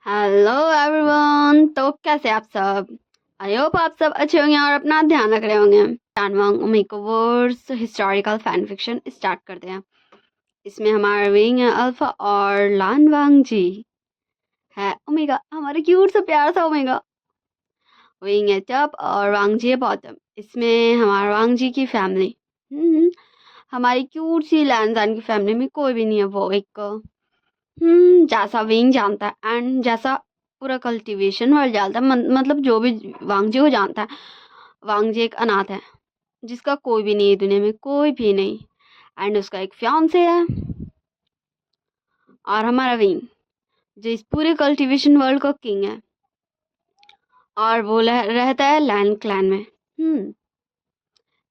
Hello everyone. तो कैसे आप सब? आई होप आप सब अच्छे होंगे और अपना ध्यान रख रहे होंगे। टानवांग makeovers historical fan fiction start करते हैं। इसमें हमारा विंग है अल्फा और लानवांग जी है ओमेगा, हमारे क्यूट सा प्यार सा ओमेगा। विंग है टॉप और वांग जी है बॉटम। इसमें हमारा वांग जी की फैमिली हमारी क्यूट सी लैनजान की फैमिली में कोई भी नहीं है। वो एक जैसा विंग जानता है एंड जैसा पूरा कल्टीवेशन वर्ल्ड जानता है, मतलब जो भी वांगजी को जानता है। वांगजी एक अनाथ है जिसका कोई भी नहीं है, दुनिया में कोई भी नहीं। एंड उसका एक फियांसे है। और हमारा विंग जो इस पूरे कल्टीवेशन वर्ल्ड का किंग है और वो रहता है लैंड क्लैन में।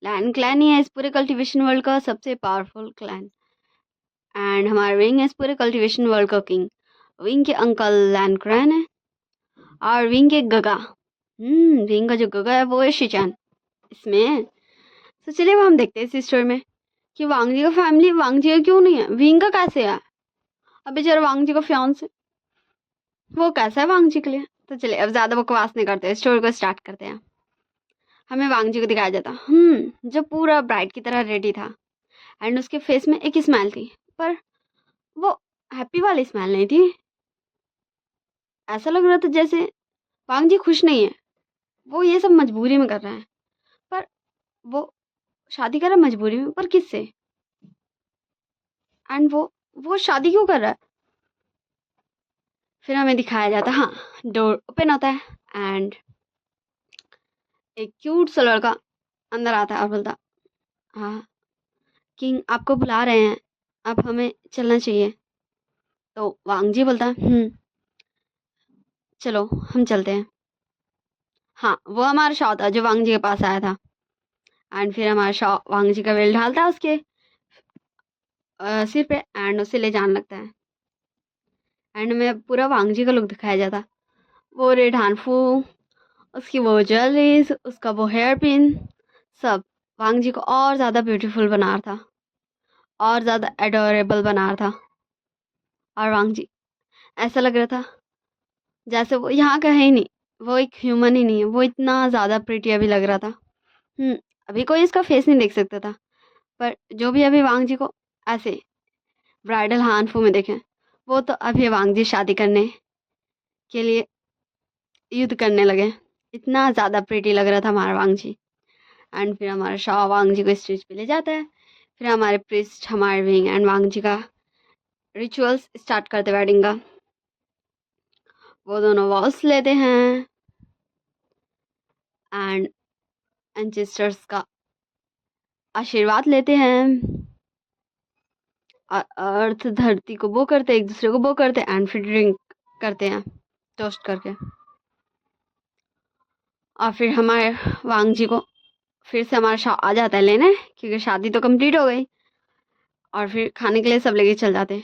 लैंड क्लैन ही है इस पूरे कल्टीवेशन वर्ल्ड का सबसे पावरफुल क्लैन। एंड हमारा विंग है इस पूरे कल्टीवेशन वर्ल्ड का किंग। विंग के अंकल लैंड क्लैन है और विंग के गगा विंग का जो गगा है वो है शिचान इसमें। तो चलिए अब हम देखते हैं इस स्टोरी में कि वांगजी का फैमिली वांगजी का क्यों नहीं है, विंग का कैसे है। अब बेचारा वांगजी का फियांसे वो कैसा है वांगजी के लिए। तो चलिए अब ज्यादा बकवास नहीं करते, स्टोरी को स्टार्ट करते हैं। हमें वांगजी को दिखाया जाता जो पूरा ब्राइड की तरह रेडी था एंड उसके फेस में एक स्माइल थी, पर वो हैप्पी वाली स्माइल नहीं थी। ऐसा लग रहा था जैसे वांगजी खुश नहीं है, वो ये सब मजबूरी में कर रहा है। पर वो शादी कर रहा है मजबूरी में, पर किससे? एंड वो शादी क्यों कर रहा है? फिर हमें दिखाया जाता है, हाँ डोर ओपन होता है एंड एक क्यूट सा लड़का अंदर आता है और बोलता, हाँ किंग आपको बुला रहे हैं, अब हमें चलना चाहिए। तो वांग जी बोलता चलो हम चलते हैं। हाँ वो हमारा शॉ था जो वांग जी के पास आया था। एंड फिर हमारा शॉ वांग जी का वेल ढालता है उसके सिर पे एंड उसे ले जाने लगता है। एंड में पूरा वांग जी का लुक दिखाया जाता, वो रेड हानफू, उसकी वो ज्वेलरीज, उसका वो हेयर पिन, सब वांग जी को और ज़्यादा ब्यूटीफुल बना रहा था, और ज़्यादा एडोरेबल बना रहा था। और वांग जी ऐसा लग रहा था जैसे वो यहाँ का है ही नहीं, वो एक ह्यूमन ही नहीं है, वो इतना ज़्यादा प्रिटी अभी लग रहा था। अभी कोई इसका फेस नहीं देख सकता था, पर जो भी अभी वांग जी को ऐसे ब्राइडल हानफू में देखे, वो तो अभी वांग जी शादी करने के लिए युद्ध करने लगे। इतना ज़्यादा प्रिटी लग रहा था हमारा वांग जी। एंड फिर हमारा शाह वांग जी को स्टेज पे ले जाता है। फिर हमारे प्रिस्ट, हमारे विंग एंड वांग जी का रिचुअल्स स्टार्ट करते वेडिंग का। वो दोनों वॉल्स लेते हैं एंड एंसेस्टर्स का आशीर्वाद लेते हैं। अर्थ धरती को बो करते, एक दूसरे को बो करते एंड फिर ड्रिंक करते हैं टोस्ट करके। और फिर हमारे वांग जी को फिर से हमारा शाह आ जाता है लेने, क्योंकि शादी तो कंप्लीट हो गई। और फिर खाने के लिए सब लेके चल जाते।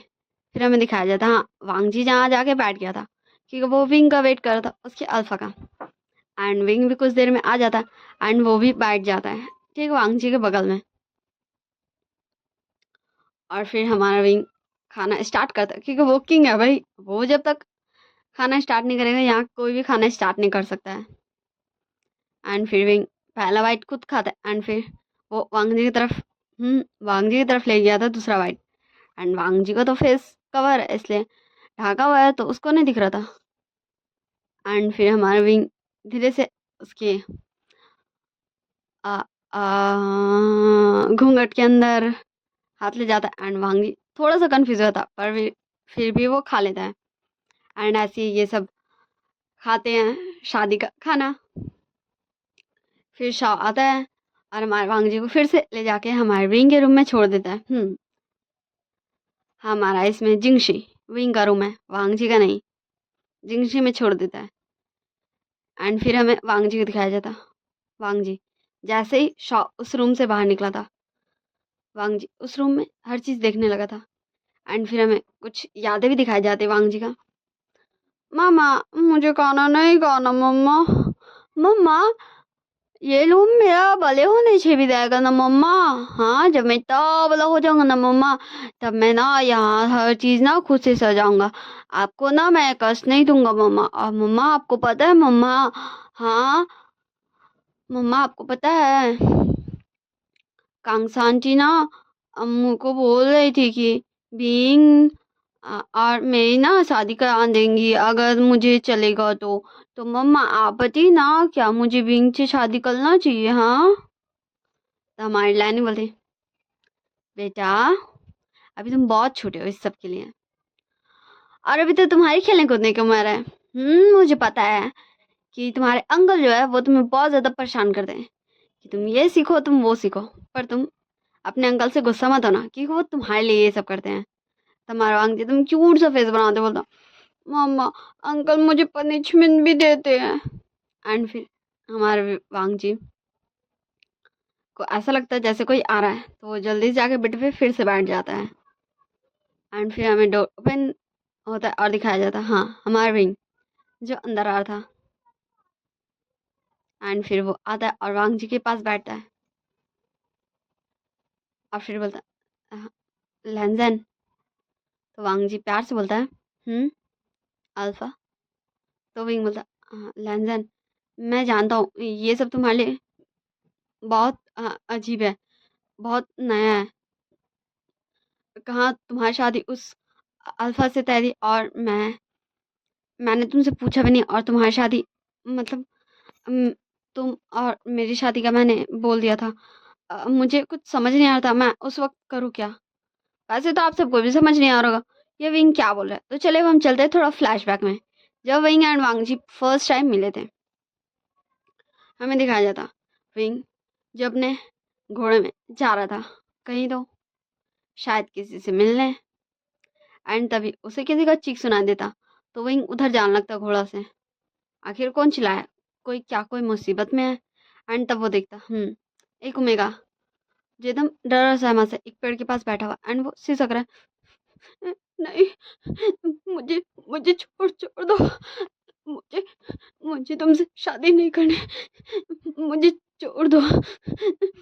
फिर हमें दिखाया जाता, हाँ वांग जी जहाँ जाके बैठ गया था क्योंकि वो विंग का वेट कर रहा था उसके अल्फा का। एंड विंग भी कुछ देर में आ जाता है एंड वो भी बैठ जाता है ठीक वांग जी के बगल में। और फिर हमारा विंग खाना स्टार्ट करता है क्योंकि वो किंग है भाई, वो जब तक खाना स्टार्ट नहीं करेगा यहाँ कोई भी खाना स्टार्ट नहीं कर सकता है। एंड फिर विंग पहला बाइट खुद खाता है एंड फिर वो वांग जी की तरफ वांग जी की तरफ ले गया था दूसरा बाइट। एंड वांग जी का तो फेस कवर है इसलिए ढका हुआ है तो उसको नहीं दिख रहा था। एंड फिर हमारा विंग धीरे से उसके घूंघट के अंदर हाथ ले जाता है एंड वांग जी थोड़ा सा कंफ्यूज होता पर फिर भी वो खा लेता है। एंड ऐसे ही ये सब खाते हैं शादी का खाना। फिर शाह आता है और हमारे वांग जी को फिर से ले जाके हमारे विंग के रूम में छोड़ देता है। हमारा इसमें जिंगशी विंग का रूम है, वांग जी का नहीं, जिंगशी में छोड़ देता है। एंड फिर हमें वांग जी को दिखाया जाता, वांग जी जैसे ही शॉ उस रूम से बाहर निकला था, वांग जी उस रूम में हर चीज़ देखने लगा था। एंड फिर हमें कुछ यादें भी दिखाई जाती वांग जी का। मामा मुझे खाना नहीं खाना, मम्मा मम्मा ये लोग मेरा भले होने छे भी जाएगा ना मम्मा। हाँ, जब मैं इतना बड़ा हो जाऊंगा ना मम्मा, तब मैं ना यहाँ हर चीज ना खुद से सजाऊंगा। आपको ना मैं कष्ट नहीं दूंगा मम्मा। और मम्मा आपको पता है मम्मा, हाँ मम्मा आपको पता है, कांगसान जी ना अम्मू को बोल रही थी कि बीइंग और मेरी ना शादी करा देंगी अगर मुझे चलेगा तो मम्मा आप बताइए ना, क्या मुझे बीइंग से शादी करना चाहिए? हाँ, तो हमारी लाइन बोलते, बेटा अभी तुम बहुत छोटे हो इस सब के लिए, और अभी तो तुम्हारी खेलने कूदने की उम्र है। मुझे पता है कि तुम्हारे अंकल जो है वो तुम्हें बहुत ज्यादा परेशान करते हैं कि तुम ये सीखो तुम वो सीखो, पर तुम अपने अंकल से गुस्सा मत होना कि वो तुम्हारे लिए ये सब करते हैं। तुम्हारा वांग तुम क्यूट सा फेस बनाते, बोलता मम्मा अंकल मुझे पनिशमेंट भी देते हैं। एंड फिर हमारे वांग जी को ऐसा लगता है जैसे कोई आ रहा है, तो वो जल्दी से जाके बेड पे फिर से बैठ जाता है। एंड फिर हमें डोर ओपन होता है और दिखाया जाता है, हाँ हमारा विंग जो अंदर आ रहा था। एंड फिर वो आता है और वांग जी के पास बैठता है और फिर बोलता है लैंजन। तो वांग जी प्यार से बोलता है अल्फा। तो विंग बोलता लैंजन मैं जानता हूँ ये सब तुम्हारे लिए बहुत अजीब है, बहुत नया है। कहाँ तुम्हारी शादी उस अल्फा से तय थी, और मैंने तुमसे पूछा भी नहीं, और तुम्हारी शादी मतलब अम, तुम और मेरी शादी का मैंने बोल दिया था। मुझे कुछ समझ नहीं आ रहा था मैं उस वक्त करूँ क्या। वैसे तो आप सबको भी समझ नहीं आ रहा होगा ये विंग क्या बोल रहा है। तो चले अब हम चलते हैं थोड़ा फ्लैशबैक में, जब विंग एंड वांगजी फर्स्ट टाइम मिले थे। हमें दिखाया जाता विंग जब अपने घोड़े में जा रहा था कहीं, तो शायद किसी से मिलने, एंड तभी उसे किसी का चीख सुनाई देता। तो विंग उधर जाने लगता घोड़ा से, आखिर कौन चिल्लाया, कोई क्या कोई मुसीबत में है। एंड तब वो देखता एक ओमेगा जो एकदम डरा सहमा से एक पेड़ के पास बैठा हुआ, एंड वो सिसक रहा है, नहीं मुझे मुझे छोड़ छोड़ दो, मुझे मुझे तुमसे शादी नहीं करनी, मुझे छोड़ दो,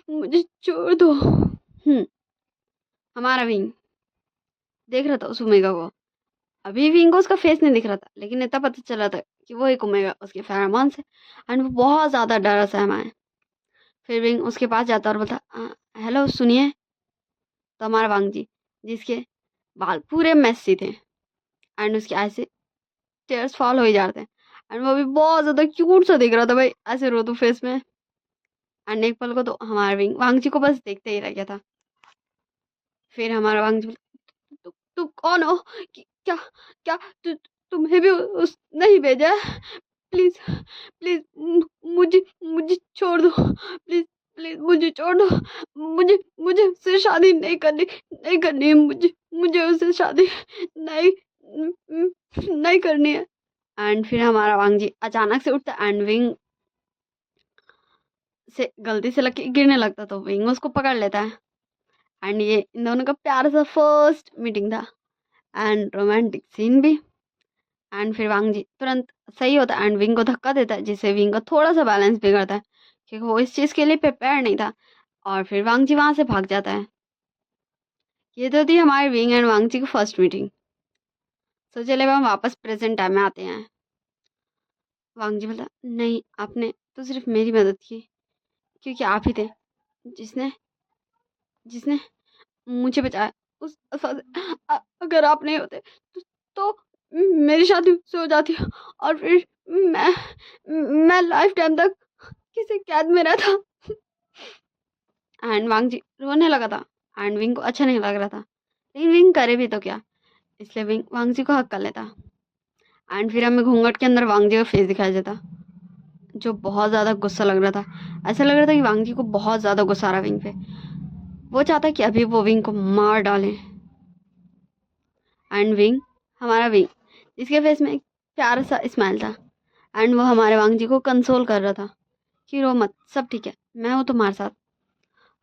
मुझे छोड़ दो। हमारा विंग देख रहा था उस ओमेगा को। अभी विंग को उसका फेस नहीं दिख रहा था, लेकिन इतना पता चला था कि वो एक ओमेगा उसके फेरोमोन से, एंड वो बहुत ज्यादा डरा सहमा है। फिर विंग उसके पास जाता और बोलता हेलो सुनिए। तो हमारा वांग जी जिसके बाल पूरे मेसी थे, एंड उसके ऐसे टेयर्स फॉल हो ही जाते हैं, एंड वो भी बहुत ज्यादा क्यूट सा दिख रहा था भाई ऐसे रो तो फेस में। एंड एक पल को तो हमारा विंग वांग जी को बस देखते ही रह गया था। फिर हमारा वांग जी बोला, तू कौन हो क्या क्या तुम्हें भी उस नहीं भेजा है? प्लीज प्लीज मुझे मुझे छोड़ दो, प्लीज प्लीज मुझे छोड़ दो, मुझे मुझे उससे शादी नहीं करनी है, मुझे मुझे उससे शादी नहीं नहीं करनी है। एंड फिर हमारा वांग जी अचानक से उठता एंड विंग से गलती से लग के गिरने लगता, तो विंग उसको पकड़ लेता है। एंड ये इन दोनों का प्यार सा फर्स्ट मीटिंग था, एंड रोमांटिक सीन भी। एंड फिर वांग जी तुरंत सही होता है एंड विंग को धक्का देता है, जिससे विंग का थोड़ा सा बैलेंस बिगड़ता है क्योंकि वो इस चीज़ के लिए प्रिपेयर नहीं था। और फिर वांग जी वहां से भाग जाता है। ये तो थी हमारे विंग एंड वांग जी की फर्स्ट मीटिंग। तो चले अब हम वापस प्रेजेंट टाइम में आते हैं। वांग जी बोला नहीं आपने तो सिर्फ मेरी मदद की, क्योंकि आप ही थे जिसने जिसने मुझे बचाया उस अल्फा से। अगर आप नहीं होते तो मेरी शादी से हो जाती, और फिर मैं मैं लाइफ टाइम तक किसी कैद में रहता। एंड वांग जी रोने लगा था, एंड विंग को अच्छा नहीं लग रहा था, लेकिन विंग करे भी तो क्या, इसलिए विंग वांग जी को हक कर लेता। एंड फिर हमें घूंघट के अंदर वांग जी का फेस दिखाया जाता, जो बहुत ज़्यादा गुस्सा लग रहा था। ऐसा लग रहा था कि वांग जी को बहुत ज़्यादा गुस्सा आ रहा विंग पे, वो चाहता कि अभी वो विंग को मार डाले। एंड विंग हमारा विंग जिसके फेस में एक प्यारा सा स्माइल था, एंड वो हमारे वांग जी को कंसोल कर रहा था कि रो मत, सब ठीक है, मैं हूँ तुम्हारे साथ।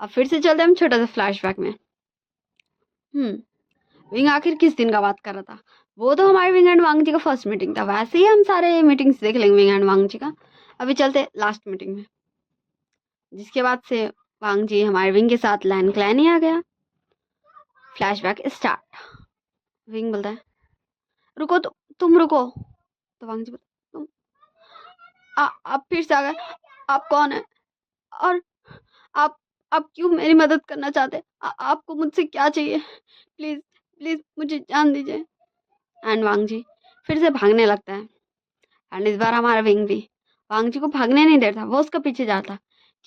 अब फिर से चलते हम छोटा सा फ्लैशबैक में। विंग आखिर किस दिन का बात कर रहा था? वो तो हमारे विंग एंड वांग जी का फर्स्ट मीटिंग था, वैसे ही हम सारे मीटिंग्स देख लेंगे विंग एंड वांग जी का। अभी चलते लास्ट मीटिंग में। जिसके बाद से वांग जी हमारे विंग के साथ लैन क्लैन ही आ गया। Flashback start. विंग बोलता है रुको, तुम रुको। तो वांग जी बोलता तुम आप फिर से आ गए, आप कौन है और आप आप क्यों मेरी मदद करना चाहते हैं? आपको मुझसे क्या चाहिए? प्लीज प्लीज मुझे जान दीजिए। एंड वांग जी फिर से भागने लगता है। एंड इस बार हमारा विंग भी वांग जी को भागने नहीं देता, वो उसके पीछे जाता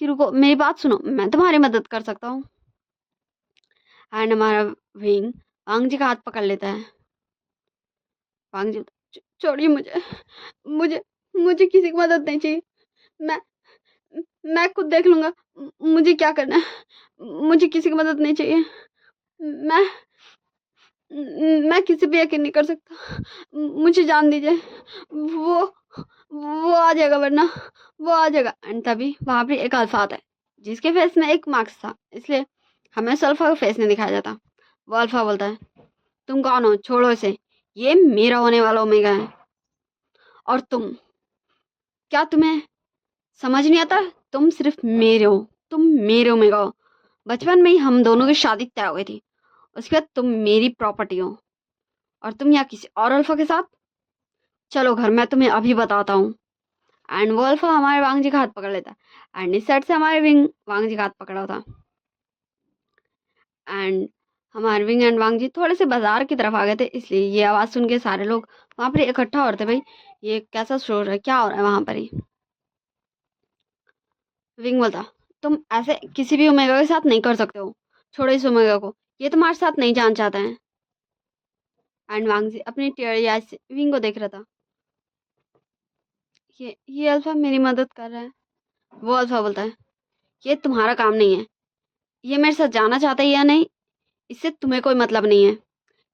कि रुको मेरी बात सुनो, मैं तुम्हारी मदद कर सकता हूँ। एंड हमारा विंग वांग जी का हाथ पकड़ लेता है। वांग जी छोड़िए मुझे, मुझे मुझे किसी की मदद नहीं चाहिए, मैं मैं खुद देख लूंगा मुझे क्या करना है, मुझे किसी की मदद नहीं चाहिए, मैं मैं किसी पे यकीन नहीं कर सकता, मुझे जान दीजिए, वो वो आ जाएगा, वरना वो आ जाएगा। एंड तभी वहां पे एक अल्फा आता है जिसके फेस में एक मार्क्स था, इसलिए हमें उस अल्फा का फेस नहीं दिखाया जाता। वो अल्फा बोलता है तुम कौन हो, छोड़ो इसे, ये मेरा होने वाला ओमेगा है। और क्या तुम्हें समझ नहीं आता? तुम सिर्फ मेरे हो, तुम मेरे ओमेगा हो। बचपन में ही हम दोनों की शादी तय हो गई थी, उसके बाद तुम मेरी प्रॉपर्टी हो और तुम यहाँ किसी और अल्फा के साथ। चलो घर, मैं तुम्हें अभी बताता हूँ। एंड वो अल्फा हमारे वांग जी का हाथ पकड़ लेता है एंड इस साइड से हमारे विंग वांग जी का हाथ पकड़ा होता। एंड हमारे विंग एंड वांग जी थोड़े से बाजार की तरफ आ गए थे, इसलिए ये आवाज़ सुन के सारे लोग वहां पर इकट्ठा हो रहे थे। भाई ये कैसा शोर है, क्या हो रहा है वहां पर ही? विंग बोलता तुम ऐसे किसी भी ओमेगा के साथ नहीं कर सकते हो, छोड़ो इस ओमेगा को, ये तुम्हारे साथ नहीं जाना चाहते हैं। एंड वांग जी अपनी टेढ़ी आंख से विंग को देख रहा था। ये अल्फा मेरी मदद कर रहा है। वो अल्फा बोलता है ये तुम्हारा काम नहीं है, ये मेरे साथ जाना चाहता है या नहीं इससे तुम्हें कोई मतलब नहीं है।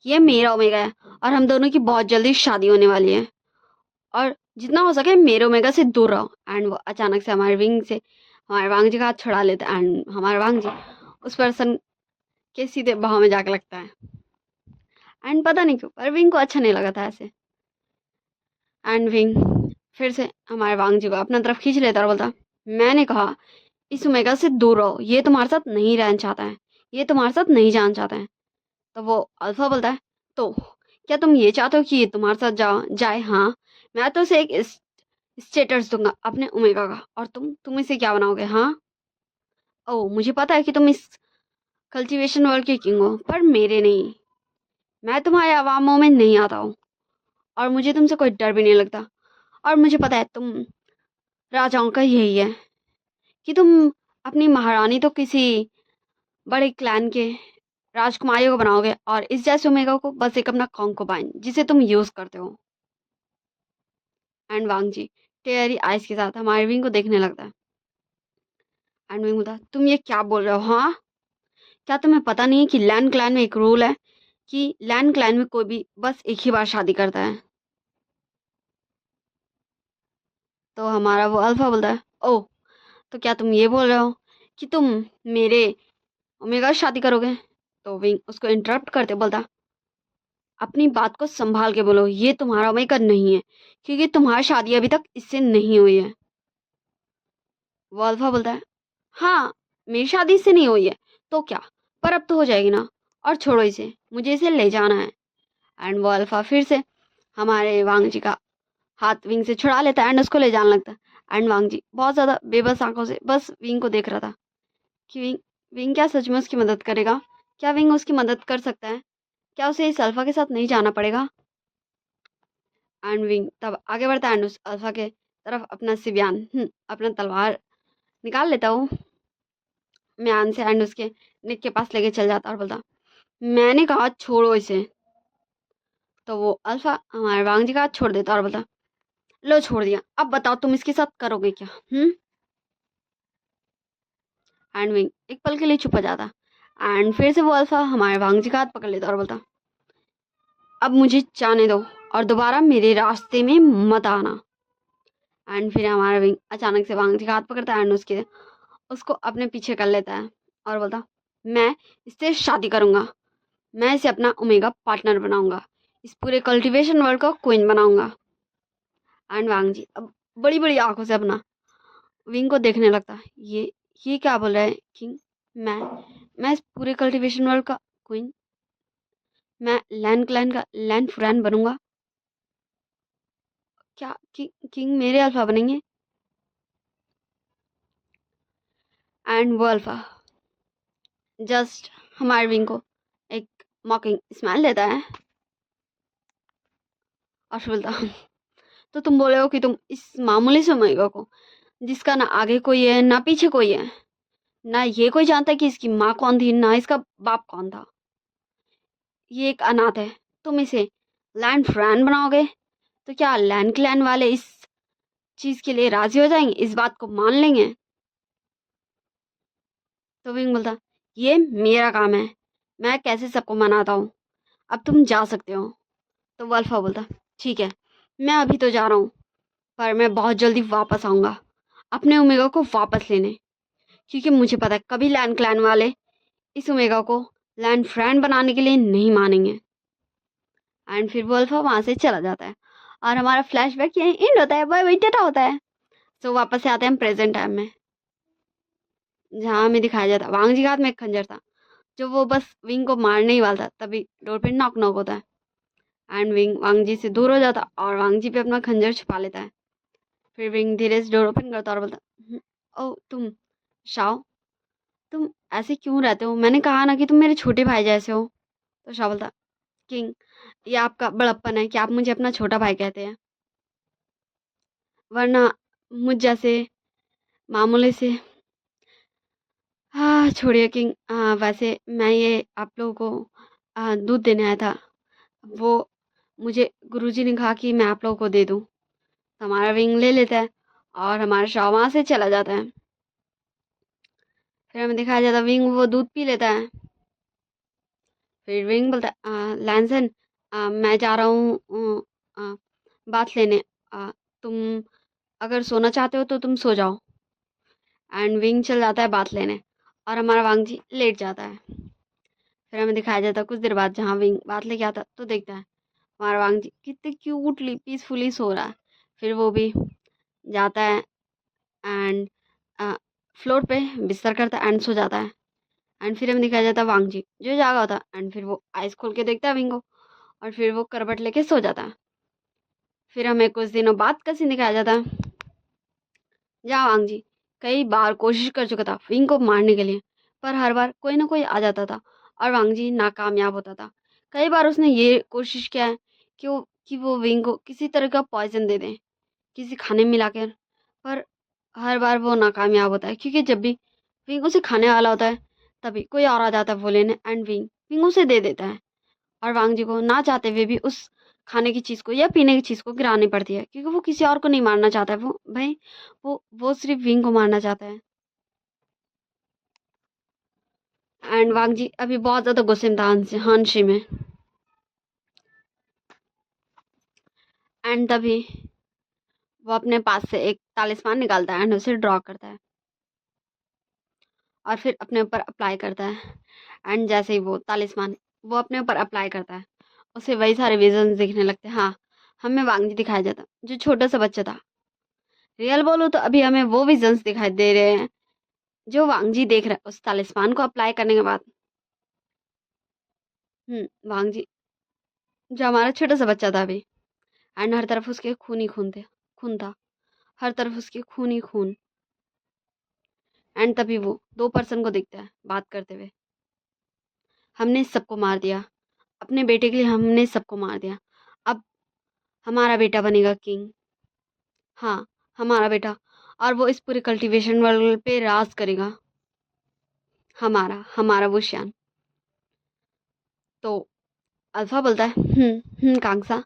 ये मेरा ओमेगा है और हम दोनों की बहुत जल्दी शादी होने वाली है, और जितना हो सके मेरे ओमेगा से दूर रहो। एंड वो अचानक से हमारे विंग से हमारे वांग जी का हाथ छुड़ा लेता है एंड हमारे वांग जी उस पर्सन के सीधे बाहों में जाके लगता है। एंड पता नहीं क्यों पर विंग को अच्छा नहीं लगा था ऐसे। एंड विंग फिर से हमारे वांग जी को अपना तरफ खींच लेता और बोलता मैंने कहा इस ओमेगा से दूर रहो, ये तुम्हारे साथ नहीं रहना चाहता है, ये तुम्हारे साथ नहीं जाना चाहता है। तो वो अल्फा बोलता है तो क्या तुम ये चाहते हो कि ये तुम्हारे साथ जाए? हाँ, मैं तो उसे एक स्टेटस दूंगा अपने ओमेगा का, और तुम इसे क्या बनाओगे? हाँ, ओ मुझे पता है कि तुम इस कल्टीवेशन वर्ल्ड के किंग हो, पर मेरे नहीं। मैं तुम्हारे अवामों में नहीं आता हूँ और मुझे तुमसे कोई डर भी नहीं लगता। और मुझे पता है तुम राजाओं का यही है कि तुम अपनी महारानी तो किसी बड़े क्लैन के राजकुमारियों को बनाओगे और इस जैसे ओमेगा को बस एक अपना कॉन्कोबाइन जिसे तुम यूज करते हो। And Wang ji Terry ice के साथ हमारे विंग को देखने लगता है। एंड विंग बोलता तुम ये क्या बोल रहे हो? हाँ, क्या तुम्हें पता नहीं है कि लैंड क्लैन में एक रूल है कि लैंड क्लैन में कोई भी बस एक ही बार शादी करता है? तो हमारा वो अल्फा बोलता है ओ, तो क्या तुम ये बोल रहे हो कि तुम मेरे ओमेगा से शादी करोगे? तो विंग उसको इंटरप्ट करते बोलता अपनी बात को संभाल के बोलो, ये तुम्हारा ओमेगा नहीं है क्योंकि तुम्हारी शादी अभी तक इससे नहीं हुई है। वो अल्फा बोलता है हाँ, मेरी शादी इससे नहीं हुई है तो क्या, पर अब तो हो जाएगी ना। और छोड़ो इसे, मुझे इसे ले जाना है। एंड वो अल्फा फिर से हमारे वांग जी का हाथ विंग से छुड़ा लेता है एंड उसको ले जाने लगता है। एंड वांग जी बहुत ज़्यादा बेबस आंखों से बस विंग को देख रहा था कि विंग क्या सच में उसकी मदद करेगा? क्या विंग उसकी मदद कर सकता है? क्या उसे इस अल्फा के साथ नहीं जाना पड़ेगा? एंड विंग तब आगे बढ़ता है एंड उस अल्फा के तरफ अपना सिबियान अपना तलवार निकाल लेता हूँ म्यान से एंड उसके नेक के पास लेके चल जाता और बोलता मैंने कहा छोड़ो इसे। तो वो अल्फा हमारे वांग जी का हाथ छोड़ देता और बोलता लो छोड़ दिया, अब बताओ तुम इसके साथ करोगे क्या? एंड विंग एक पल के लिए चुप हो जाता एंड फिर से वो अल्फा हमारे वांग जी का हाथ पकड़ लेता और बोलता अब मुझे जाने दो और दोबारा मेरे रास्ते में मत आना। एंड फिर हमारा विंग अचानक से वांग जी का हाथ पकड़ता है एंड उसको अपने पीछे कर लेता है और बोलता मैं इससे शादी करूंगा, मैं इसे अपना ओमेगा पार्टनर बनाऊंगा, इस पूरे कल्टीवेशन वर्ल्ड का क्वीन बनाऊंगा। एंड वांग जी अब बड़ी बड़ी आंखों से अपना विंग को देखने लगता ये ये क्या बोल रहा है किंग? मैं इस पूरे कल्टीवेशन वर्ल्ड का क्वीन, मैं लैंड क्लैन का लैंड फ्रैन बनूंगा? क्या किंग मेरे अल्फा बनेंगे? एंड वो अल्फा जस्ट हमारे विंग को एक मॉकिंग स्माइल देता है और फिर बोलता तो तुम बोले हो कि तुम इस मामूली से ओमेगा को, जिसका ना आगे कोई है ना पीछे कोई है, ना ये कोई जानता कि इसकी माँ कौन थी ना इसका बाप कौन था, ये एक अनाथ है, तुम इसे लैंड फ्रैन बनाओगे? तो क्या लैंड क्लैन वाले इस चीज के लिए राजी हो जाएंगे, इस बात को मान लेंगे? तो विंग बोलता ये मेरा काम है, मैं कैसे सबको मनाता हूँ, अब तुम जा सकते हो। तो वल्फा बोलता ठीक है, मैं अभी तो जा रहा हूँ, पर मैं बहुत जल्दी वापस आऊंगा अपने ओमेगा को वापस लेने, क्योंकि मुझे पता है कभी लैंड क्लैन वाले इस ओमेगा को लैंड फ्रैंड बनाने के लिए नहीं मानेंगे। एंड फिर वो अल्फा वहां से चला जाता है और हमारा फ्लैशबैक यहीं एंड होता है, बाय बाय टाटा होता है। तो वापस से आते हैं हम प्रेजेंट टाइम में, जहाँ हमें दिखाया जाता है वांग जी के हाथ में एक खंजर था, जो वो बस विंग को मारने ही वाला था, तभी डोर पे नॉक नॉक होता है एंड विंग वांग जी से दूर हो जाता और वांग जी पे अपना खंजर छुपा लेता है। फिर विंग धीरे से डोर ओपन करता और बोलता ओ तुम शाओ, तुम ऐसे क्यों रहते हो, मैंने कहा ना कि तुम मेरे छोटे भाई जैसे हो। तो शाओ बोलता किंग ये आपका बड़प्पन है कि आप मुझे अपना छोटा भाई कहते हैं, वरना मुझ जैसे मामूली से, हाँ छोड़िए किंग, वैसे मैं ये आप लोगों को दूध देने आया था, वो मुझे गुरुजी ने कहा कि मैं आप लोगों को दे दूं। तो हमारा विंग ले लेता है और हमारा शाव वहाँ से चला जाता है। फिर हमें दिखाया जाता है विंग वो दूध पी लेता है। फिर विंग बोलता है लैंसन, मैं जा रहा हूँ बात लेने, तुम अगर सोना चाहते हो तो तुम सो जाओ। एंड विंग चल जाता है बात लेने और हमारा वांग जी लेट जाता है। फिर हमें दिखाया जाता है कुछ देर बाद, जहाँ विंग बात लेके आता तो देखता है हमारा वांग जी कितने क्यूटली पीसफुली सो रहा है। फिर वो भी जाता है एंड फ्लोर पे बिस्तर करता है एंड सो जाता है। एंड फिर हमें दिखाया जाता है वांग जी जो जागा होता है एंड फिर वो आइस खोल के देखता है विंग को और फिर वो करवट लेके सो जाता है। फिर हमें कुछ दिनों बाद का सीन दिखाया जाता है, जहाँ वांग जी कई बार कोशिश कर चुका था विंग को मारने के लिए, पर हर बार कोई ना कोई आ जाता था और वांग जी नाकामयाब होता था। कई बार उसने ये कोशिश किया है कि वो विंग को किसी तरह का पॉइजन दे दें, किसी खाने में मिलाकर, पर हर बार वो नाकामयाब होता है, क्योंकि जब भी विंग उसे खाने वाला होता है तभी कोई और आ जाता है वो लेने एंड विंग विंग उसे दे देता है और वांग जी को ना चाहते हुए भी उस खाने की चीज़ को या पीने की चीज़ को गिरानी पड़ती है, क्योंकि वो किसी और को नहीं मारना चाहता है, वो भाई वो सिर्फ विंग को मारना चाहता है। एंड वांग जी अभी बहुत ज़्यादा गुस्से में था हानशी में। एंड तभी वो अपने पास से एक तालिस्मान निकालता है एंड उसे ड्रॉ करता है और फिर अपने ऊपर अप्लाई करता है। एंड जैसे ही वो तालिस्मान वो अपने ऊपर अप्लाई करता है, उसे वही सारे विजन्स दिखने लगते हैं। हाँ, हमें वांग जी दिखाया जाता जो छोटा सा बच्चा था। रियल बोलो तो अभी हमें वो विजन्स दिखाई दे रहे हैं जो वांग जी देख रहा है उस तालिस्मान को अप्लाई करने के बाद। वांग जी जो हमारा छोटा सा बच्चा था अभी, एंड हर तरफ उसके खून ही खून था, हर तरफ उसके खून ही खून। एंड तभी वो दो पर्सन को दिखता है बात करते हुए, हमने सबको मार दिया, अपने बेटे के लिए हमने सबको मार दिया, अब हमारा बेटा बनेगा किंग। हाँ, हमारा बेटा, और वो इस पूरे कल्टीवेशन वर्ल्ड पे राज करेगा, हमारा हमारा वो श्यान। तो अल्फा बोलता है कांगसा,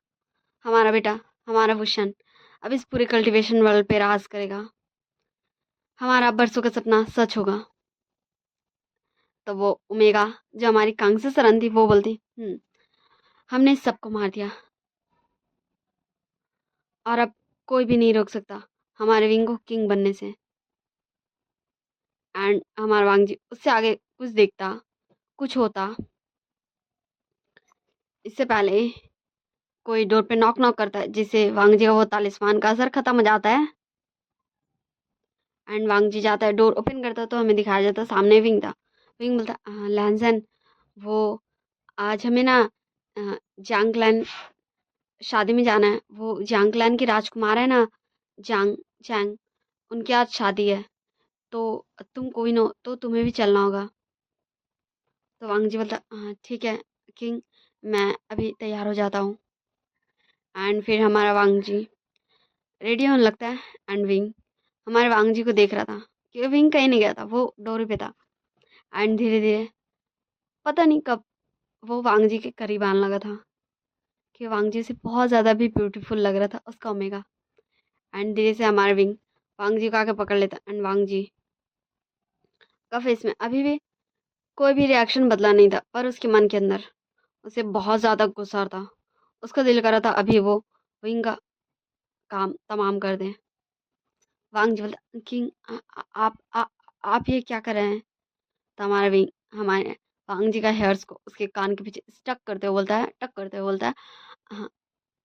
हमारा बेटा, हमारा भूषण अब इस पूरे कल्टीवेशन वर्ल्ड पे राज करेगा, हमारा बरसों का सपना सच होगा। तो वो ओमेगा जो हमारी कांगसा सरन थी वो बोलती हमने सबको मार दिया और अब कोई भी नहीं रोक सकता हमारे विंग को किंग बनने से। एंड हमारा वांग जी उससे आगे कुछ देखता, कुछ होता, इससे पहले कोई डोर पे नॉक नॉक करता है, जिससे वांग जी का वो तालिस्मान का असर खत्म हो जाता है एंड वांग जी जाता है, डोर ओपन करता है तो हमें दिखाया जाता है सामने विंग था। विंग बोलता है, लैंजन, वो आज हमें ना जांग क्लैन शादी में जाना है। वो जांग क्लैन की राजकुमार है ना, जांग चैंग, उनकी आज शादी है। तो तुम क्वीन हो तो तुम्हें भी चलना होगा। तो वांग जी बोलता, हाँ ठीक है किंग, मैं अभी तैयार हो जाता हूँ। एंड फिर हमारा वांग जी रेडी होने लगता है। एंड विंग हमारे वांग जी को देख रहा था कि विंग कहीं नहीं गया था, वो डोरी पे था। एंड धीरे धीरे पता नहीं कब वो वांग जी के करीब आने लगा था कि वांग जी से बहुत ज़्यादा भी ब्यूटीफुल लग रहा था उसका ओमेगा। एंड धीरे से हमारा विंग वांग जी को आके पकड़ लेता। एंड वांग जी का फेस में अभी भी कोई भी रिएक्शन बदला नहीं था, पर उसके मन के अंदर उसे बहुत ज़्यादा गुस्सा था। उसका दिल कर रहा था अभी वो विंग का काम तमाम कर दें। वांग जी बोलता, किंग आप ये क्या कर रहे हैं? तो हमारा विंग हमारे वांग जी का हेयर्स को उसके कान के पीछे स्टक करते हुए बोलता है, टक करते हुए बोलता है, हाँ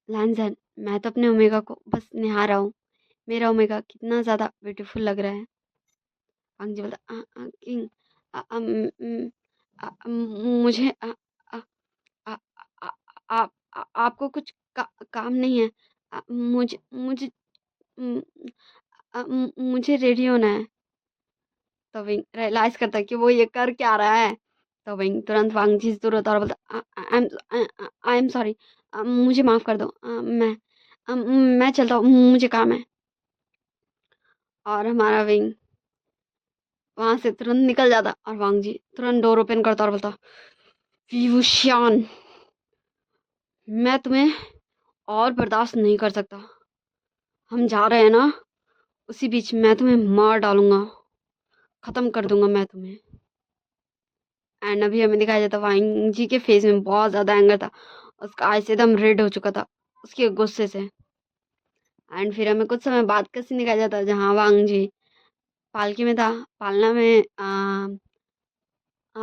लैंजन, मैं तो अपने ओमेगा को बस निहार रहा हूँ। मेरा ओमेगा कितना ज़्यादा ब्यूटीफुल लग रहा है। वांग जी बोलता, किंग, अ, अम, अम, मुझे अ, आ, आ, आपको कुछ काम नहीं है? मुझे मुझे म, मुझे रेडी होना है। तो विंग रियलाइज करता है कि वो ये कर क्या रहा है। तो विंग तुरंत वांग जी से दूर होता है और बोलता, आई एम सॉरी, मुझे माफ़ कर दो, मैं चलता हूँ, मुझे काम है। और हमारा विंग वहां से तुरंत निकल जाता और वांग जी तुरंत डोर ओपन करता और बोलता, विवुशियान, मैं तुम्हें और बर्दाश्त नहीं कर सकता। हम जा रहे हैं ना, उसी बीच मैं तुम्हें मार डालूंगा, खत्म कर दूंगा मैं तुम्हें। एंड अभी हमें दिखाया जाता वांग जी के फेस में बहुत ज्यादा एंगर था। उसका आइस एकदम रेड हो चुका था उसके गुस्से से। एंड फिर हमें कुछ समय बाद का सीन दिखाया जाता जहाँ वांग जी पालकी में था। पालना में हाँ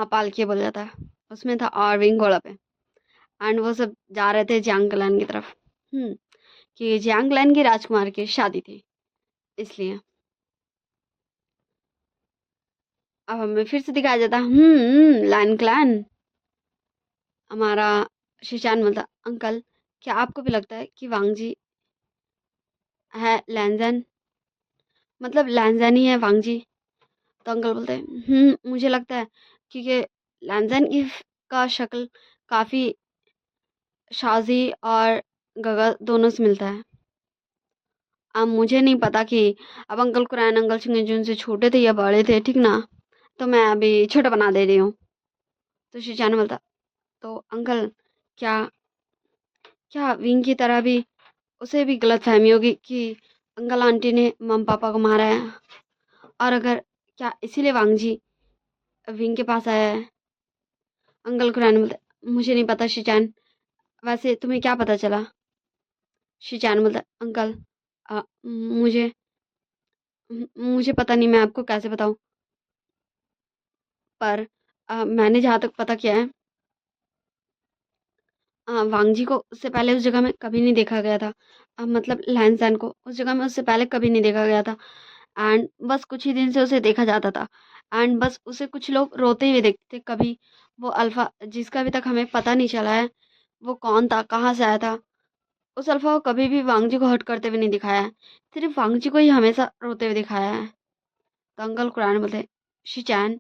पालकी बोला जाता है, उसमें था और विंग घोड़ा पे। एंड वो सब जा रहे थे जियांग क्लैन की तरफ। कि जियांग क्लैन की राजकुमार की शादी थी, इसलिए अब हमें फिर से दिखाया जाता लाइन क्लैन। हमारा शिशान बोलता, अंकल, क्या आपको भी लगता है कि वांग जी है लैंजन, मतलब लैंजन ही है वांग जी? तो अंकल बोलते हैं, मुझे लगता है क्योंकि लैंजन की का शक्ल काफ़ी शाजी और गगा दोनों से मिलता है। अब मुझे नहीं पता कि अब अंकल कुरैन अंकल सिंह जो छोटे थे या बड़े थे, ठीक ना? तो मैं अभी छोटा बना दे रही हूँ। तो शिशान बोलता, तो अंकल, क्या क्या विंग की तरह भी उसे भी गलत फहमी होगी कि अंकल आंटी ने मम पापा को मारा है? और अगर क्या इसीलिए वांग जी विंग के पास आया है? अंकल कुरैन बोलते, मुझे नहीं पता शिचान, वैसे तुम्हें क्या पता चला? शिचान बोलता, अंकल, मुझे मुझे पता नहीं, मैं आपको कैसे बताऊं, पर मैंने जहाँ तक पता किया है, वांग जी को उससे पहले उस जगह में कभी नहीं देखा गया था। मतलब लैंसैन को उस जगह में उससे पहले कभी नहीं देखा गया था। एंड बस कुछ ही दिन से उसे देखा जाता था। एंड बस उसे कुछ लोग रोते हुए देखते थे। कभी वो अल्फा जिसका अभी तक हमें पता नहीं चला है वो कौन था, कहाँ से आया था, उस अल्फा को कभी भी वांग जी को हर्ट करते हुए नहीं दिखाया है। सिर्फ वांग जी को ही हमेशा रोते हुए दिखाया है। तो अंकल कुरान बोलते, शिचैन,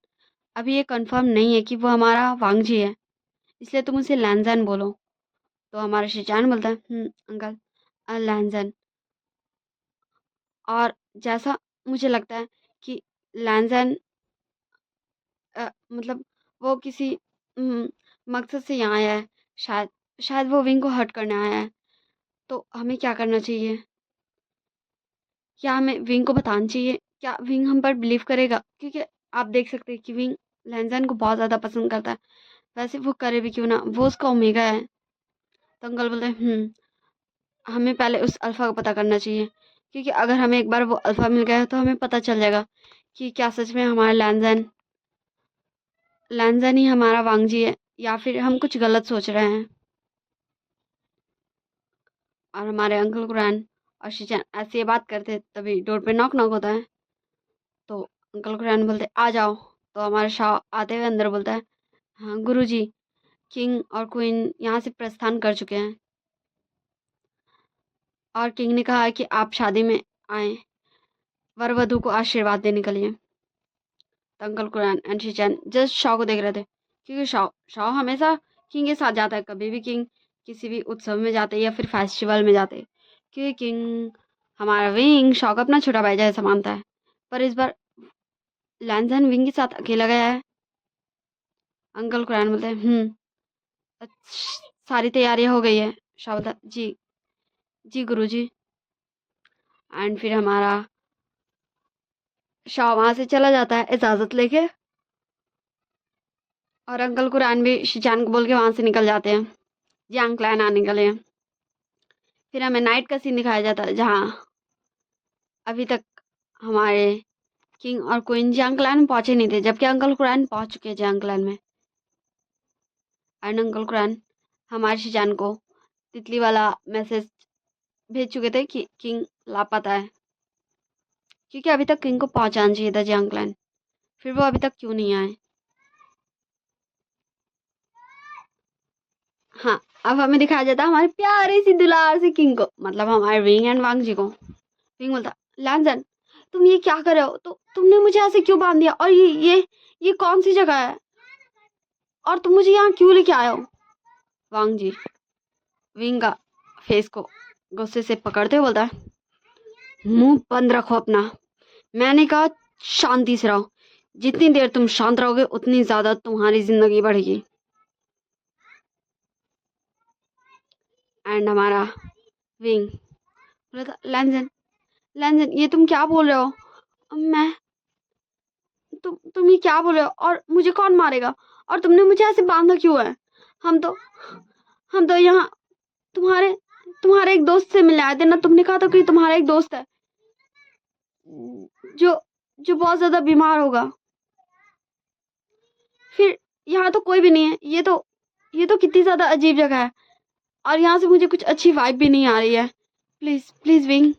अभी ये कंफर्म नहीं है कि वो हमारा वांग जी है, इसलिए तुम उसे लैंजन बोलो। तो हमारा शिचान बोलता है, अंकल, लैंजन। और जैसा मुझे लगता है कि लैंजन मतलब वो किसी मकसद से यहाँ आया है। शायद शायद वो विंग को हर्ट करने आया है। तो हमें क्या करना चाहिए? क्या हमें विंग को बताना चाहिए? क्या विंग हम पर बिलीव करेगा? क्योंकि आप देख सकते हैं कि विंग लैंजन को बहुत ज़्यादा पसंद करता है। वैसे वो करे भी क्यों ना, वो उसका ओमेगा है। तो अंकल बोलते हैं, हमें पहले उस अल्फ़ा को पता करना चाहिए, क्योंकि अगर हमें एक बार वो अल्फ़ा मिल गया तो हमें पता चल जाएगा कि क्या सच में हमारा लैंजन लैंजन ही हमारा वांगजी है या फिर हम कुछ गलत सोच रहे हैं। और हमारे अंकल कुरान और शिचान ऐसे ये बात करते तभी डोर पे नॉक नॉक होता है। अंकल कुरैन बोलते आ जाओ। तो हमारा शाह आते हुए अंदर बोलता है, हाँ गुरुजी, किंग और क्वीन यहाँ से प्रस्थान कर चुके हैं और किंग ने कहा है कि आप शादी में आए वर वधु को आशीर्वाद देने के लिए। तो अंकल कुरैन एंड शीचैन जस्ट शाह को देख रहे थे, क्योंकि शाह शाह हमेशा किंग के साथ जाता है, कभी भी किंग किसी भी उत्सव में जाते या फिर फेस्टिवल में जाते, क्योंकि किंग हमारा विंग शाह का अपना छोटा भाई जैसा मानता है। पर इस बार लैंसन विंग के साथ अकेला गया है। अंकल कुरैन बोलते हैं सारी तैयारियां हो गई है। शाह बोलता है जी जी गुरुजी। एंड फिर हमारा शाह वहां से चला जाता है इजाजत लेके, और अंकल कुरैन भी शिचान को बोल के वहां से निकल जाते हैं यांग क्लैन आने के लिए। फिर हमें नाइट का सीन दिखाया जाता है, जहाँ अभी तक हमारे किंग और क्वीन जियांग क्लैन में पहुंचे नहीं थे, जबकि अंकल कुरैन पहुंच चुके हैं जियांग क्लैन में। एंड अंकल कुरैन हमारे शिचान को तितली वाला मैसेज भेज चुके थे कि किंग लापता है, क्योंकि अभी तक किंग को पहुंचाना चाहिए था जियांग क्लैन, फिर वो अभी तक क्यों नहीं आए। हाँ, अब हमें दिखाया जाता है हमारे प्यारे सी दुलार से किंग को, मतलब हमारे विंग एंड वांग जी को। विंग बोलता, लैंसन तुम ये क्या कर रहे हो, तो तुमने मुझे ऐसे क्यों बांध दिया, और ये कौन सी जगह है, और तुम मुझे यहाँ क्यों लेके आए हो। वांग जी विंग का फेस को गुस्से से पकड़ते हुए बोलता है, मुंह बंद रखो अपना, मैंने कहा शांति से रहो, जितनी देर तुम शांत रहोगे उतनी ज्यादा तुम्हारी जिंदगी बढ़ेगी। एंड हमारा विंग बोला था, लैंसन लैंसन ये तुम क्या बोल रहे हो, मैं तुम ये क्या बोल रहे हो, और मुझे कौन मारेगा, और तुमने मुझे ऐसे बांधा क्यों है। हम तो यहाँ तुम्हारे तुम्हारे एक दोस्त से मिलने आए थे ना, तुमने कहा था कि तुम्हारा एक दोस्त है जो जो बहुत ज्यादा बीमार होगा, फिर यहाँ तो कोई भी नहीं है, ये तो कितनी ज्यादा अजीब जगह है, और यहाँ से मुझे कुछ अच्छी वाइब भी नहीं आ रही है। प्लीज प्लीज विंग,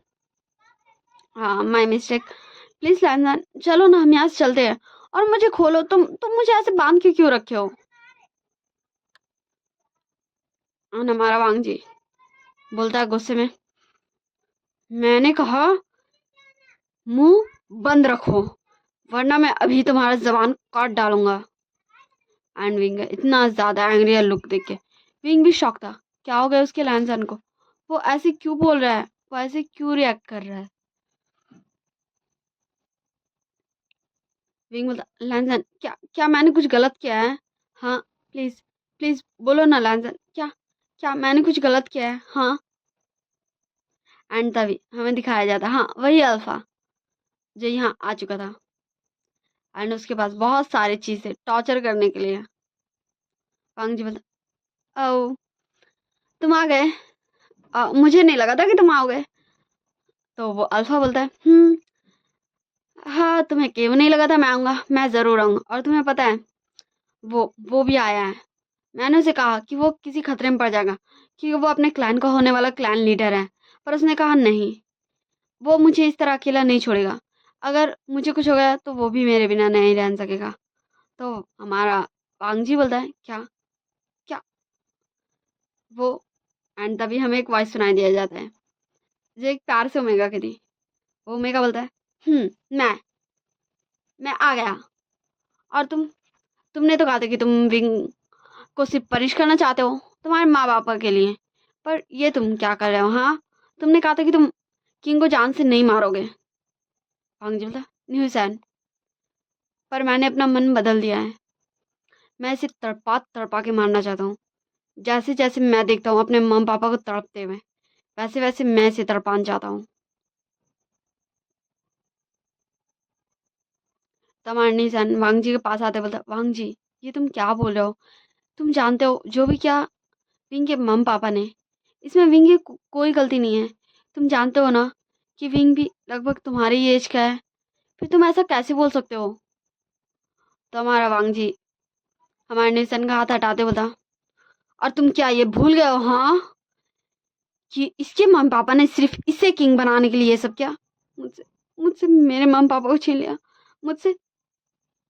हाँ माय मिस्टेक, प्लीज लैंसन चलो ना, हम यहाँ से चलते हैं, और मुझे खोलो, तुम मुझे ऐसे बांध के क्यों रखे हो। और हमारा वांग जी बोलता है गुस्से में, मैंने कहा मुंह बंद रखो, वरना मैं अभी तुम्हारा जबान काट डालूंगा। एंड विंग इतना ज्यादा एंग्री लुक देख के विंग भी शॉक था, क्या हो गया उसके लैंसन को, वो ऐसे क्यों बोल रहा है, वो ऐसे क्यों रिएक्ट कर रहा है। विंग बोलता, लैंसन क्या क्या मैंने कुछ गलत किया है, हाँ प्लीज प्लीज बोलो ना लैंसन, क्या क्या मैंने कुछ गलत किया है, हाँ। एंड तभी हमें दिखाया जाता, हाँ वही अल्फा जो यहाँ आ चुका था, एंड उसके पास बहुत सारी चीजें टॉर्चर करने के लिए। वांग जी बोलता, ओ तुम आ गए, मुझे नहीं लगा था कि तुम आओगे। तो वो अल्फा बोलता है, हाँ तुम्हें क्यों नहीं लगा था मैं आऊंगा, मैं जरूर आऊंगा, और तुम्हें पता है वो भी आया है, मैंने उसे कहा कि वो किसी खतरे में पड़ जाएगा, क्योंकि वो अपने क्लैन का होने वाला क्लैन लीडर है, पर उसने कहा नहीं, वो मुझे इस तरह अकेला नहीं छोड़ेगा, अगर मुझे कुछ हो गया तो वो भी मेरे बिना नहीं रह सकेगा। तो हमारा वांग जी बोलता है, क्या क्या वो। एंड तभी हमें एक वॉइस सुनाई दिया जाता है जो एक प्यार से ओमेगा की थी। वो ओमेगा बोलता है, मैं मैं आ गया, और तुमने तो कहा था कि तुम विंग को सिर्फ पनिश करना चाहते हो तुम्हारे माँ बाप के लिए, पर ये तुम क्या कर रहे हो, हाँ तुमने कहा था कि तुम किंग को जान से नहीं मारोगे। वांग जी बोलता, न्यूसैन, पर मैंने अपना मन बदल दिया है, मैं इसे तड़पा तड़पा के मारना चाहता हूँ, जैसे जैसे मैं देखता हूँ अपने मम्मी पापा को तड़पते हुए, वैसे वैसे मैं इसे तड़पाना चाहता हूँ। तमारनी सन वांग जी के पास आते बोलता, वांग जी ये तुम क्या बोल रहे हो, तुम जानते हो जो भी क्या विंग के मम पापा ने, इसमें विंग की कोई गलती नहीं है, तुम जानते हो ना कि विंग भी लगभग तुम्हारी एज का है, फिर तुम ऐसा कैसे बोल सकते हो। तो हमारा वांग जी हमारे निशन का हाथ हटाते बोलता, और तुम क्या ये भूल गए हो, हाँ कि इसके मम पापा ने सिर्फ इसे किंग बनाने के लिए ये सब किया, मुझसे मुझसे मेरे मम पापा को छीन लिया, मुझसे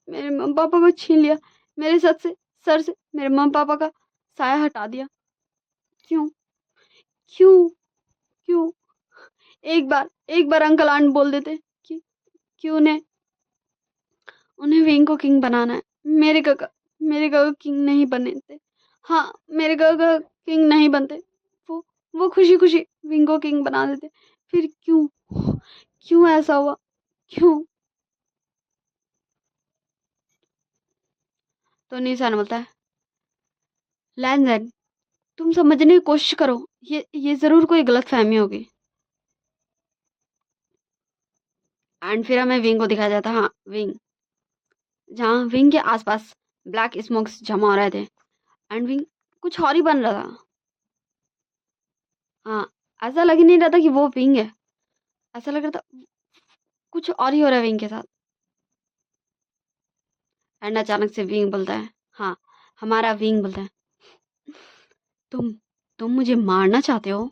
मेरे मम्मी पापा को छीन लिया, मेरे सर से मेरे मम्मी पापा का साया हटा दिया। क्यों क्यों क्यों? एक बार अंकल आंट बोल देते कि उन्हें विंग को किंग बनाना है। मेरे काका किंग नहीं बने थे। हाँ, मेरे काका किंग नहीं बनते। वो खुशी खुशी विंग को किंग बना देते। फिर क्यों क्यों ऐसा हुआ? क्यों? तो निशान बोलता है, लैंजन, तुम समझने की कोशिश करो, ये जरूर कोई गलत फहमी होगी। एंड फिर हमें विंग को दिखाया जाता है। हाँ, विंग, जहाँ विंग के आसपास ब्लैक स्मोक्स जमा हो रहे थे एंड विंग कुछ और ही बन रहा था। हाँ, ऐसा लग ही नहीं रहा था कि वो विंग है, ऐसा लग रहा था कुछ और ही हो रहा है विंग के साथ। एंड अचानक से विंग बोलता है, हाँ, हमारा विंग बोलता है, तुम मुझे मारना चाहते हो,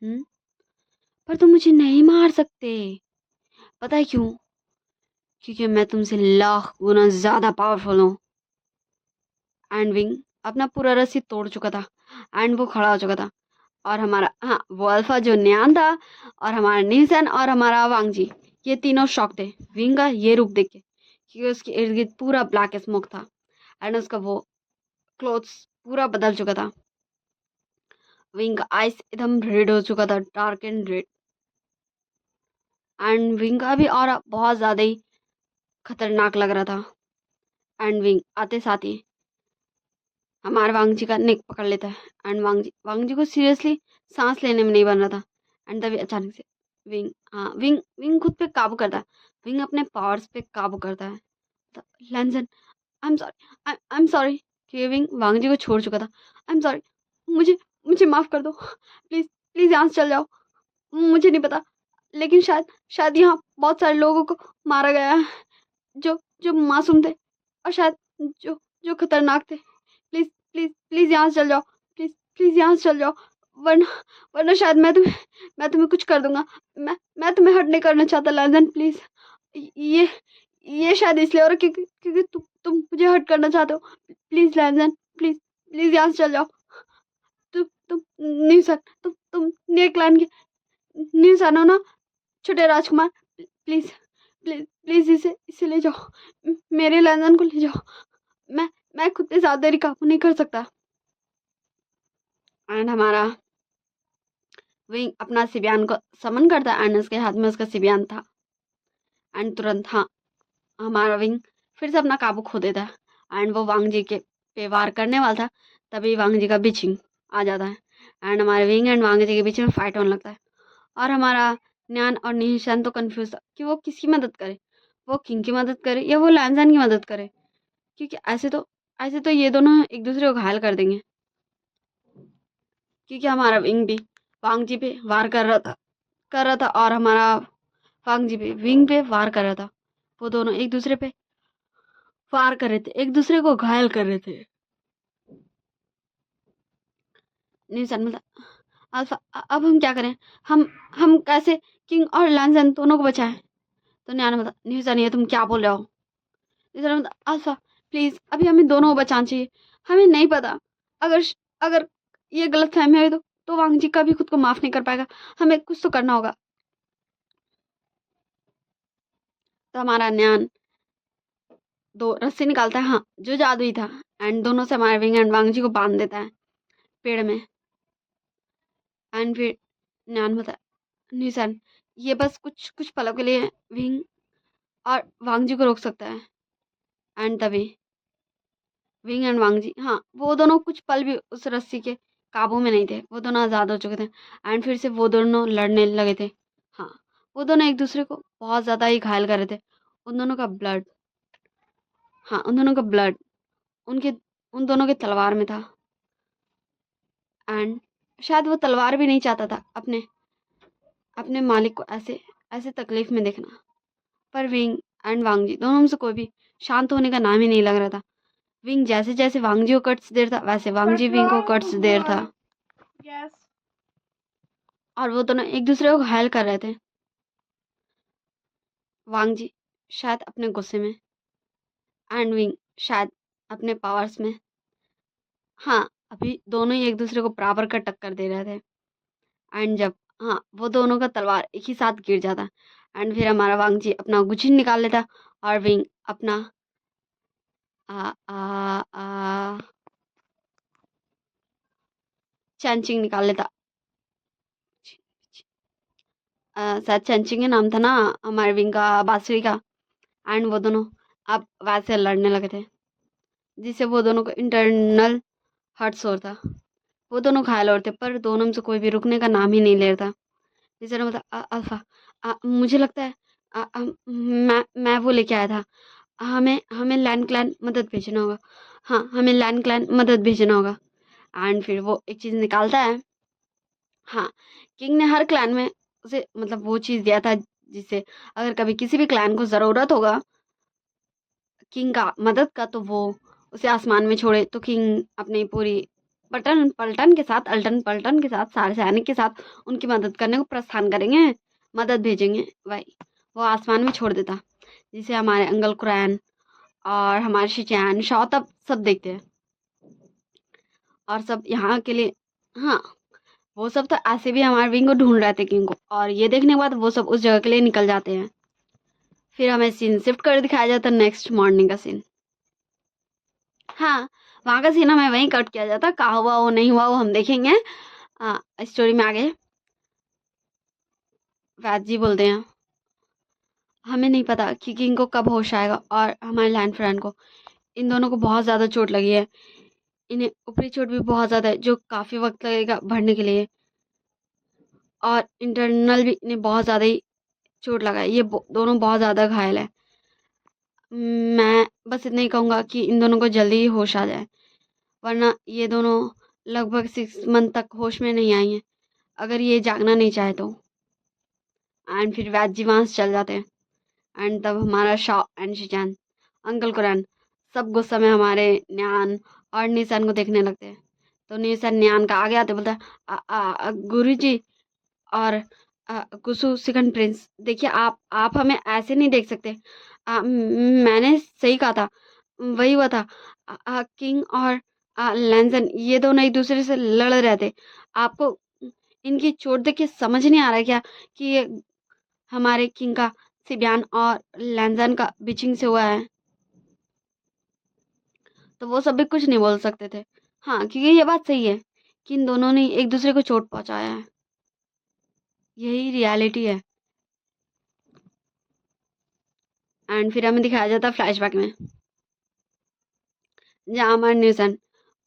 पर तुम मुझे नहीं मार सकते। पता है क्यों? क्योंकि मैं तुमसे लाख गुना ज्यादा पावरफुल हूँ। एंड विंग अपना पूरा रस्सी तोड़ चुका था एंड वो खड़ा हो चुका था। और हमारा, हाँ, वो अल्फा जो न्यान था, और हमारा नीसन और हमारा वांगजी, ये तीनों शॉक थे विंग का ये रूप देख के, क्योंकि उसके इर्द गिर्द पूरा ब्लैक स्मोक था एंड उसका वो क्लोथ्स पूरा बदल चुका था। विंग का आइस एकदम रेड हो चुका था, dark and red. And wing का भी और बहुत ज्यादा ही खतरनाक लग रहा था। एंड विंग आते साथ ही हमारे वांगजी का नेक पकड़ लेता है एंड वांगजी को सीरियसली सांस लेने में नहीं बन रहा था। एंड तभी अचानक से विंग, हाँ, विंग खुद पे काबू करता है। विंग अपने पावर्स पे काबू करता है। तो लैंसन, आई एम सॉरी, कि विंग वांगजी को छोड़ चुका था। आई एम सॉरी, मुझे माफ कर दो, प्लीज प्लीज यहाँ से चल जाओ। मुझे नहीं पता, लेकिन शायद यहाँ बहुत सारे लोगों को मारा गया है जो मासूम थे, और शायद जो खतरनाक थे। प्लीज प्लीज प्लीज यहाँ से चल जाओ, प्लीज प्लीज यहाँ से चल जाओ, वरना शायद मैं तुम्हें कुछ कर दूंगा। मैं तुम्हें हर्ट नहीं करना चाहता लैंसन, प्लीज। ये शायद इसलिए हो रहा है क्योंकि तुम मुझे हर्ट करना चाहते हो। प्लीज लैंसन, प्लीज प्लीज यहाँ से चल जाओ। तुम नहीं सर, तुम नेक लाइन के नहीं जानो ना, छोटे राजकुमार। प्लीज प्लीज प्लीज इसे ले जाओ, मेरे लैंसन को ले जाओ। मैं खुद पे ज्यादा देरी काबू नहीं कर सकता। एंड हमारा विंग अपना सिबियान को समन करता है एंड उसके हाथ में उसका सिबियान था। एंड तुरंत, हाँ, हमारा विंग फिर से अपना काबू खो देता है एंड वो वांगजी के पे वार करने वाला था। तभी वांगजी का बिचिंग आ जाता है एंड हमारे विंग एंड वांगजी के बीच में फाइट होने लगता है। और हमारा न्यान और निशान तो कंफ्यूज था कि वो किसकी मदद करे, वो किंग की मदद करे या वो लैंसन की मदद करे, क्योंकि ऐसे तो ये दोनों एक दूसरे को घायल कर देंगे। क्योंकि हमारा विंग भी वांगजी पे वार कर रहा था और हमारा वांगजी पे विंग पे वार कर रहा था। वो दोनों एक दूसरे पे वार कर रहे थे, एक दूसरे को घायल कर रहे थे। निशान बोलता, अल्फा, अब हम क्या करें? हम कैसे किंग और लैंसन दोनों को बचाएं? तो न्यान बोलता, निशान, ये तुम क्या बोल रहे हो? निशान बोलता, अल्फा, प्लीज, अभी हमें दोनों को बचाना चाहिए। हमें नहीं पता, अगर अगर ये गलत फहमी हुई तो वांगजी कभी खुद को माफ नहीं कर पाएगा। हमें कुछ तो करना होगा। तो हमारा न्यान दो रस्सी निकालता है, हाँ, जो जादुई था, एंड दोनों से हमारे विंग एंड वांगजी को बांध देता है पेड़ में। एंड फिर न्यान होता है, निशान, ये बस कुछ कुछ पलों के लिए विंग और वांगजी को रोक सकता है। एंड तभी विंग एंड वांगजी, हाँ, वो दोनों कुछ पल भी उस रस्सी के काबू में नहीं थे, वो दोनों आजाद हो चुके थे एंड फिर से वो दोनों लड़ने लगे थे। हाँ, वो दोनों एक दूसरे को बहुत ज्यादा ही घायल कर रहे थे। उन दोनों का ब्लड, हाँ, उन दोनों का ब्लड उन दोनों के तलवार में था। एंड शायद वो तलवार भी नहीं चाहता था अपने मालिक को ऐसे तकलीफ में देखना। पर विंग एंड वांगजी दोनों में से कोई भी शांत होने का नाम ही नहीं लग रहा था। विंग जैसे जैसे वांगजी को कट्स दे रहा था, वैसे वांगजी विंग को कट्स दे रहा था। यस। और वो दोनों एक दूसरे को घायल कर रहे थे। वांगजी शायद अपने गुस्से में, एंड विंग शायद अपने पावर्स में। हाँ, अभी दोनों ही एक दूसरे को बराबर का टक्कर दे रहे थे। एंड जब हाँ, वो दोनों का तलवार एक ही साथ गिर जाता, एंड फिर हमारा वांग जी अपना गुचिन निकाल लेता और विंग अपना आ, आ, आ, चैनचिंग निकाल लेता। शायद चैनचिंग का नाम था ना हमारे विंग का बांसुरी का। एंड वो दोनों अब वैसे लड़ने लगे थे, जिससे वो दोनों को इंटरनल हर्ट्स हो रहा था। वो दोनों घायल हो रहे थे, पर दोनों में से कोई भी रुकने का नाम ही नहीं ले रहा था। जैसे ना मतलब अल्फा, मुझे लगता है मैं वो लेके आया था। हमें हमें लैंड क्लैन मदद भेजना होगा। हाँ, हमें लैंड क्लैन मदद भेजना होगा। एंड फिर वो एक चीज़ निकालता है। हाँ, किंग ने हर क्लैन में उसे मतलब वो चीज़ दिया था, जिससे अगर कभी किसी भी क्लैन को ज़रूरत होगा किंग का मदद का, तो वो उसे आसमान में छोड़े, तो किंग अपनी पूरी पलटन पलटन के साथ अल्टन पलटन के साथ सारे सैनिक के साथ उनकी मदद करने को प्रस्थान करेंगे, मदद भेजेंगे भाई। वो आसमान में छोड़ देता, जिसे हमारे अंकल कुरैन और हमारे शिचैन शौ तब सब देखते हैं। और सब यहाँ के लिए, हाँ, वो सब तो ऐसे भी हमारे विंग को ढूंढ रहे थे किंग को, और ये देखने के बाद वो सब उस जगह के लिए निकल जाते हैं। फिर हमें सीन शिफ्ट कर दिखाया जाता है नेक्स्ट मॉर्निंग का सीन। हाँ, वहाँ का सीन हमें वहीं कट किया जाता, कहा हुआ वो नहीं हुआ वो हम देखेंगे स्टोरी में आगे। वैद जी बोलते हैं हमें नहीं पता कि किंग को कब होश आएगा और हमारे लैंड फ्रेंड को। इन दोनों को बहुत ज़्यादा चोट लगी है, इन्हें ऊपरी चोट भी बहुत ज़्यादा है जो काफ़ी वक्त लगेगा बढ़ने के लिए, और इंटरनल भी इन्हें बहुत ज़्यादा ही चोट लगा है। ये दोनों बहुत ज़्यादा घायल है। मैं बस इतना ही कहूँगा कि इन दोनों को जल्दी ही होश आ जाए, वरना ये दोनों लगभग 6 मंथ तक होश में नहीं आई हैं, अगर ये जागना नहीं चाहे तो। एंड फिर वैद जी वहाँ से चल जाते हैं। एंड तब हमारा शाह एंड शिजान, अंकल कुरैन सब गुस्सा में हमारे न्यान और निशान को देखने लगते हैं। तो निशान न्यान का आगे आते बोलता है गुरु जी और कुसु सेकंड प्रिंस, देखिए आप हमें ऐसे नहीं देख सकते। मैंने सही कहा था, वही हुआ था। किंग और लैंसन ये दोनों एक दूसरे से लड़ रहे थे। आपको इनकी चोट देख के समझ नहीं आ रहा है क्या कि ये हमारे किंग का सिबियान और लैंसन का बिचिंग से हुआ है। तो वो सब भी कुछ नहीं बोल सकते थे। हाँ, क्योंकि ये बात सही है कि इन दोनों ने एक दूसरे को चोट पहुंचाया है, यही रियलिटी है। एंड फिर हमें दिखाया जाता फ्लैशबैक में, जहाँ हमारे न्यूसन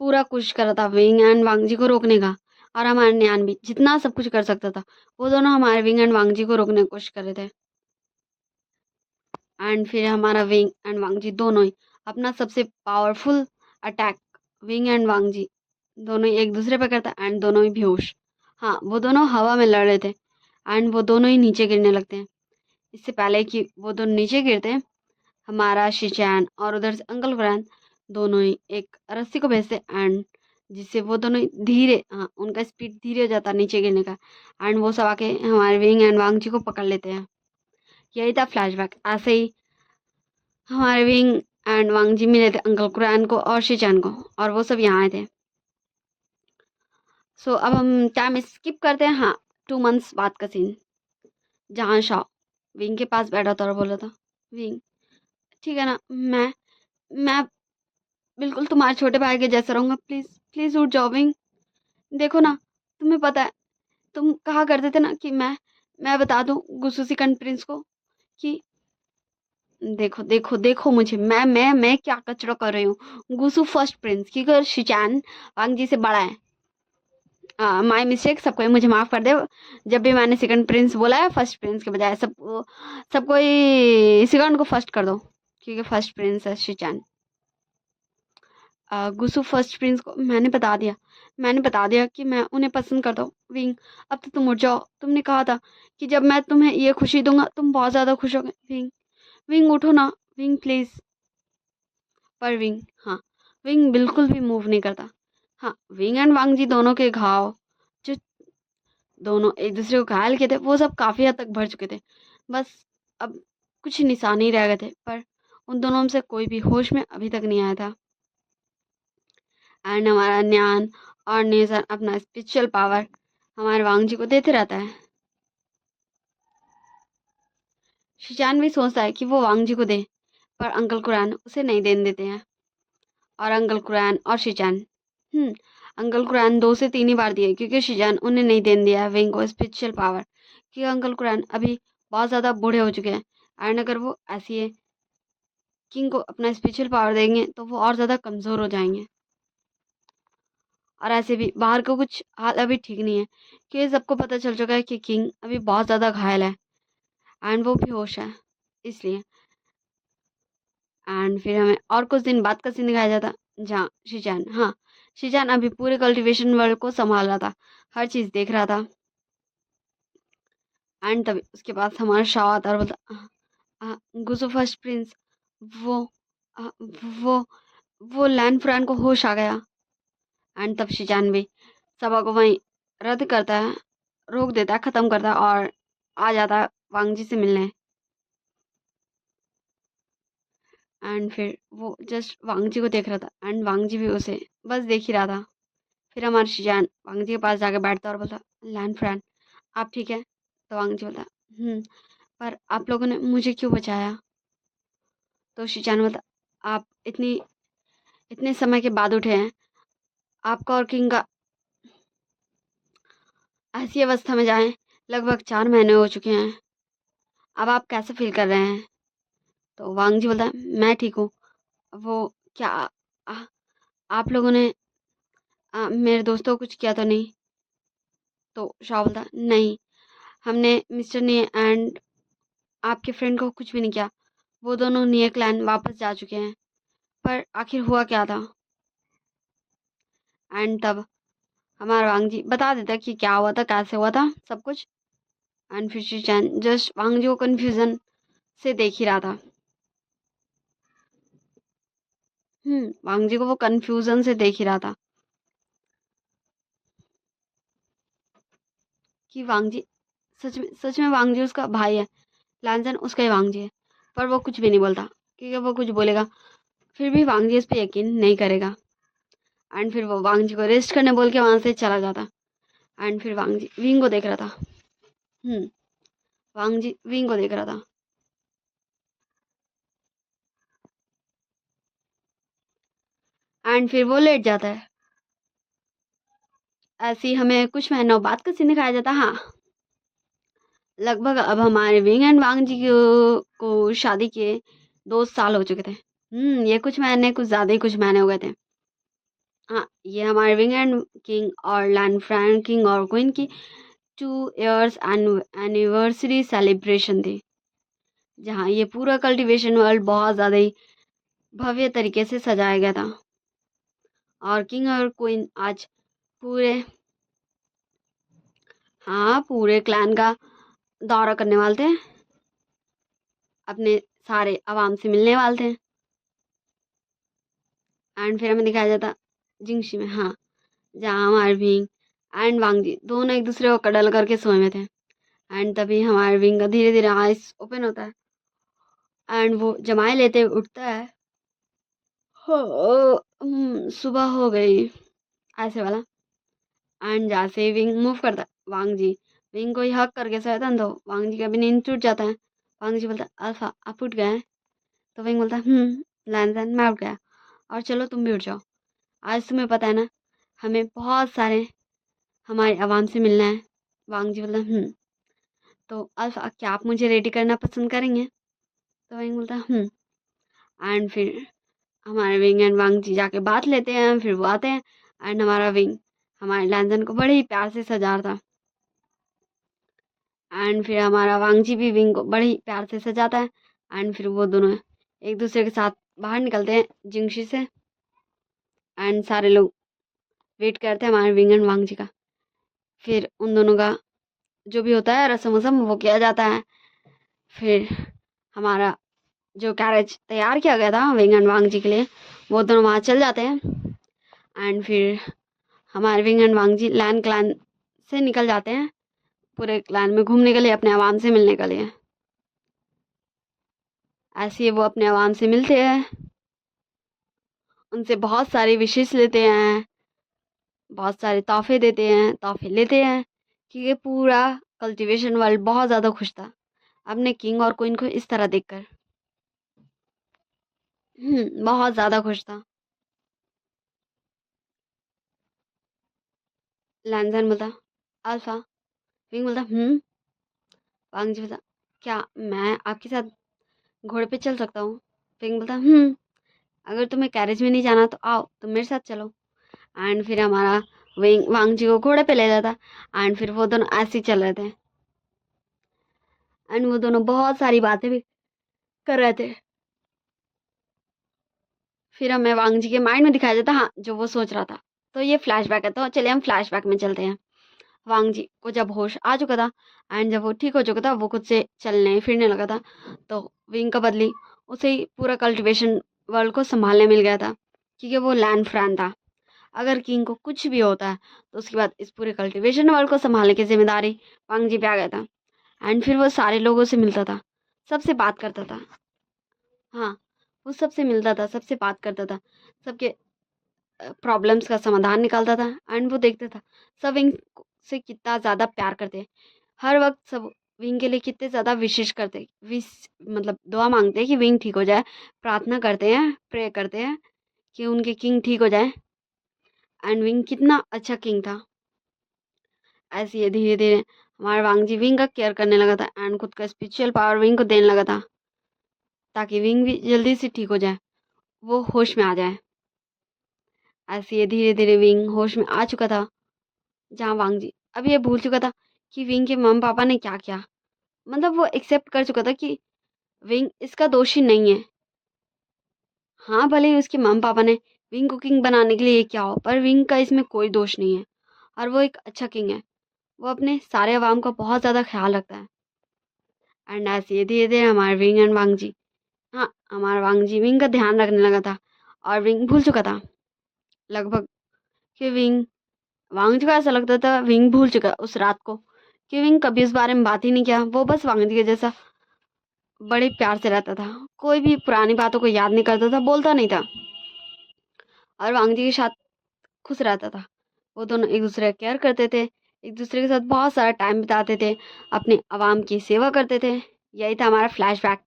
पूरा कोशिश कर रहा था विंग एंड वांगजी को रोकने का, और हमारे न्यान भी जितना सब कुछ कर सकता था, वो दोनों हमारे विंग एंड वांगजी को रोकने की कोशिश कर रहे थे। एंड फिर हमारा विंग एंड वांगजी दोनों ही अपना सबसे पावरफुल अटैक, विंग एंड वांगजी दोनों ही एक दूसरे पे करता, एंड दोनों ही बेहोश। हाँ, वो दोनों हवा में लड़ रहे थे, एंड वो दोनों ही नीचे गिरने लगते हैं। इससे पहले कि वो दोनों नीचे गिरते, हमारा शिचैन और उधर से अंकल फरहान दोनों ही एक रस्सी को भेजते, एंड जिससे वो दोनों ही धीरे, हाँ, उनका स्पीड धीरे हो जाता नीचे गिरने का, एंड वो सब आके हमारे विंग एंड वांगजी को पकड़ लेते हैं। यही था फ्लैशबैक। ऐसे ही हमारे विंग एंड वांगजी मिले थे अंकल कुरैन को और शिचैन को, और वो सब यहाँ आए थे। सो अब हम टाइम स्किप करते हैं, हाँ, 2 मंथ्स बाद का सीन, जहाँ शाह विंग के पास बैठा था और बोला था विंग, ठीक है ना, मैं बिल्कुल तुम्हारे छोटे भाई के जैसा रहूंगा, प्लीज प्लीज उठ जाओ विंग। देखो ना, तुम्हें पता है तुम कहा करते थे ना कि मैं बता दूं गुसु सिकंद प्रिंस को कि देखो देखो देखो मुझे, मैं क्या कचरा कर रही हूँ। गुसु फर्स्ट प्रिंस, क्योंकि शिचान वांगजी से बड़ा है। माय मिस्टेक, सबको मुझे माफ कर दे। जब भी मैंने सेकंड प्रिंस बोला है, फर्स्ट प्रिंस के बजाय सबको ही सेकंड को फर्स्ट कर दो, क्योंकि फर्स्ट प्रिंस है शिचान। गुसु फर्स्ट प्रिंस को मैंने बता दिया कि मैं उन्हें पसंद करता हूँ विंग। अब तो तुम उठ जाओ, तुमने कहा था कि जब मैं तुम्हें ये खुशी दूंगा तुम बहुत ज़्यादा खुश होगे। विंग, विंग उठो ना विंग प्लीज़। पर विंग, हाँ, विंग बिल्कुल भी मूव नहीं करता। हाँ, विंग एंड वांग जी दोनों के घाव, जो दोनों एक दूसरे को घायल किए थे, वो सब काफ़ी हद तक भर चुके थे। बस अब कुछ निशान ही रह गए थे, पर उन दोनों में से कोई भी होश में अभी तक नहीं आया था। एंड हमारा न्यान और नेजन अपना स्पिरिचुअल पावर हमारे वांग जी को देते रहता है। शिचान भी सोचता है कि वो वांग जी को दे, पर अंकल कुरान उसे नहीं देने देते हैं। और अंकल कुरान और शिचान अंकल कुरान 2 से 3 ही बार दिए, क्योंकि शिजान उन्हें नहीं देने दिया विंग को स्पिरिचुअल पावर, क्योंकि अंकल कुरान अभी बहुत ज़्यादा बूढ़े हो चुके हैं। एंड अगर वो ऐसी है किंग को अपना स्पिरिचुअल पावर देंगे तो वो और ज़्यादा कमज़ोर हो जाएंगे। और ऐसे भी बाहर का कुछ हाल अभी ठीक नहीं है, क्योंकि सबको पता चल चुका है कि किंग अभी बहुत ज़्यादा घायल है एंड वो बेहोश है, इसलिए। एंड फिर हमें और कुछ दिन बाद का सीन दिखाया जाता, जहाँ शिजान अभी पूरे कल्टीवेशन वर्ल्ड को संभाल रहा था, हर चीज़ देख रहा था। एंड तभी उसके पास हमारा शाह आता और बोलता, गुजो फर्स्ट प्रिंस, वो आ, वो वो लैंड फ्रैन को होश आ गया। एंड तब शिजान भी सभा को वहीं रद्द करता है, रोक देता है, ख़त्म करता है और आ जाता है वांग जी से मिलने। एंड फिर वो जस्ट वांग जी को देख रहा था एंड वांग जी भी उसे बस देख ही रहा था। फिर हमारा शिजान वांग जी के पास जाके बैठता और बोलता, लैंड फ्रैन आप ठीक है? तो वांग जी बोलता, पर आप लोगों ने मुझे क्यों बचाया? तो शिजान बोलता, आप इतने समय के बाद उठे हैं, आपका और किंग का ऐसी अवस्था में जाएं, लगभग 4 महीने हो चुके हैं, अब आप कैसे फील कर रहे हैं? तो वांग जी बोलता है, मैं ठीक हूँ। वो क्या आ, आप लोगों ने मेरे दोस्तों को कुछ किया तो नहीं? तो शाह बोलता, नहीं, हमने मिस्टर ने एंड आपके फ्रेंड को कुछ भी नहीं किया, वो दोनों निये क्लैन वापस जा चुके हैं, पर आखिर हुआ क्या था? एंड तब हमारा वांग जी बता देता कि क्या हुआ था, कैसे हुआ था, सब कुछ। एंड फिर शिचान जस्ट वांग जी को कन्फ्यूजन से देख ही रहा था। वांग जी को वो कन्फ्यूजन से देख ही रहा था कि वांग जी सच में वांग जी उसका भाई है, लांजन उसका ही वांग जी है, पर वो कुछ भी नहीं बोलता, क्योंकि वो कुछ बोलेगा फिर भी वांग जी इस पे यकीन नहीं करेगा। एंड फिर वो वांग जी को रेस्ट करने बोल के वहां से चला जाता। एंड फिर वांग जी विंग को देख रहा था। हम्म वांग जी विंग को देख रहा था। एंड फिर वो लेट जाता है। ऐसे ही हमें कुछ महीनों बाद का सीन दिखाया जाता। हाँ, लगभग अब हमारे विंग एंड वांग जी को शादी के 2 साल हो चुके थे। ये कुछ महीने कुछ ज्यादा ही कुछ महीने हो गए थे। हाँ, ये हमारे विंग एंड किंग और लैंड फ्रैंक किंग और क्वीन की 2 इयर्स एनिवर्सरी सेलिब्रेशन थी, जहाँ ये पूरा कल्टीवेशन वर्ल्ड बहुत ज़्यादा ही भव्य तरीके से सजाया गया था। और किंग और क्वीन आज पूरे पूरे क्लैन का दौरा करने वाले थे, अपने सारे आवाम से मिलने वाले थे। एंड फिर हमें दिखाया जाता जिंगशी में, जहाँ हमारे विंग एंड वांग जी दोनों एक दूसरे को कडल करके सोए में थे। एंड तभी हमारे विंग का धीरे धीरे आइस ओपन होता है एंड वो जमाए लेते हुए उठता है। सुबह हो गई, ऐसे वाला। एंड जैसे ही विंग मूव करता है, वांग जी विंग को ही हक करके सोता है, तो वांग जी का भी नींद टूट जाता है। वांग जी बोलता है, अल्फा आप उठ गए हैं? तो विंग बोलता है, लैंसन मैं उठ गया, और चलो तुम भी उठ जाओ, आज तुम्हें पता है ना, हमें बहुत सारे हमारे आवाम से मिलना है। वांग जी बोलता है, तो अल्फा क्या आप मुझे रेडी करना पसंद करेंगे? तो विंग बोलता है, एंड फिर हमारे विंग एंड वांग जी जाके बात लेते हैं, फिर वो आते हैं। एंड हमारा विंग हमारे लैंसन को बड़े ही प्यार से सजा रहा था। एंड फिर हमारा वांग जी भी विंग को बड़े ही प्यार से सजाता है। एंड फिर वो दोनों एक दूसरे के साथ बाहर निकलते हैं जिंगशी से। एंड सारे लोग वेट करते हैं हमारे विंग एंड वांग जी का। फिर उन दोनों का जो भी होता है रस्म वसम वो किया जाता है। फिर हमारा जो कैरेज तैयार किया गया था विंग एंड वांग जी के लिए, वो दोनों वहाँ चल जाते हैं। एंड फिर हमारे विंग and Wangji Lan clan से निकल जाते हैं, पूरे क्लैन में घूमने के लिए, अपने आवाम से मिलने के लिए। ऐसे ही वो अपने आवाम से मिलते हैं, उनसे बहुत सारी विशेष लेते हैं, बहुत सारे तोहफे देते हैं, तोहफे लेते हैं, क्योंकि पूरा कल्टीवेशन वर्ल्ड बहुत ज़्यादा खुश था अपने किंग और क्वीन को इस तरह देखकर। बहुत ज़्यादा खुश था। लैंजन बोलता अल्फा। विंग बोलता वांग जी बोलता क्या मैं आपके साथ घोड़े पे चल सकता हूँ? विंग बोलता अगर तुम्हें कैरेज में नहीं जाना तो आओ तुम मेरे साथ चलो। एंड फिर हमारा विंग वांग जी को घोड़े पे ले जाता। एंड फिर वो दोनों ऐसे ही चल रहे थे, एंड वो दोनों बहुत सारी बातें भी कर रहे थे। फिर हमें वांग जी के माइंड में दिखाया जाता, हाँ, जो वो सोच रहा था। तो ये फ्लैशबैक है, तो चलिए हम फ्लैशबैक में चलते हैं। वांग जी को जब होश आ चुका था एंड जब वो ठीक हो चुका था, वो खुद से चलने फिरने लगा था, तो विंग का बदली उसे ही पूरा कल्टीवेशन वर्ल्ड को संभालने मिल गया था, क्योंकि वो लैंड फ्रैन था। अगर किंग को कुछ भी होता है तो उसके बाद इस पूरे कल्टीवेशन वर्ल्ड को संभालने की जिम्मेदारी वांग जी पे आ गया था। एंड फिर वो सारे लोगों से मिलता था, सबसे बात करता था। हाँ, वो सबसे मिलता था, सबसे बात करता था, सबके प्रॉब्लम्स का समाधान निकालता था। एंड वो देखता था सब विंग से कितना ज़्यादा प्यार करते हैं, हर वक्त सब विंग के लिए कितने ज़्यादा विशेष करते, विश मतलब दुआ मांगते हैं कि विंग ठीक हो जाए, प्रार्थना करते हैं, प्रे करते हैं कि उनके किंग ठीक हो जाए। एंड विंग कितना अच्छा किंग था। ऐसे ही धीरे धीरे हमारा वांग जी विंग का केयर करने लगा था एंड खुद का स्पिरिचुअल पावर विंग को देने लगा था, ताकि विंग भी जल्दी से ठीक हो जाए, वो होश में आ जाए। ऐसे ही धीरे धीरे विंग होश में आ चुका था, जहाँ वांग जी अब ये भूल चुका था कि विंग के मम्मी पापा ने क्या किया। मतलब वो एक्सेप्ट कर चुका था कि विंग इसका दोषी नहीं है। हाँ, भले ही उसके मम्मी पापा ने विंग को किंग बनाने के लिए ये किया हो, पर विंग का इसमें कोई दोष नहीं है और वो एक अच्छा किंग है। वो अपने सारे अवाम का बहुत ज़्यादा ख्याल रखता है। एंड ऐसे ही धीरे धीरे हमारे विंग एंड वांग जी, हाँ, हमारा वांग जी विंग का ध्यान रखने लगा था और विंग भूल चुका था लगभग कि विंग, वांग जी को ऐसा लगता था विंग भूल चुका उस रात को, कि विंग कभी उस बारे में बात ही नहीं किया। वो बस वांग जी के जैसा बड़े प्यार से रहता था, कोई भी पुरानी बातों को याद नहीं करता था, बोलता नहीं था और वांग जी के साथ खुश रहता था। वो दोनों एक दूसरे का केयर करते थे, एक दूसरे के साथ बहुत सारा टाइम बिताते थे, अपने आवाम की सेवा करते थे। यही था हमारा फ्लैशबैक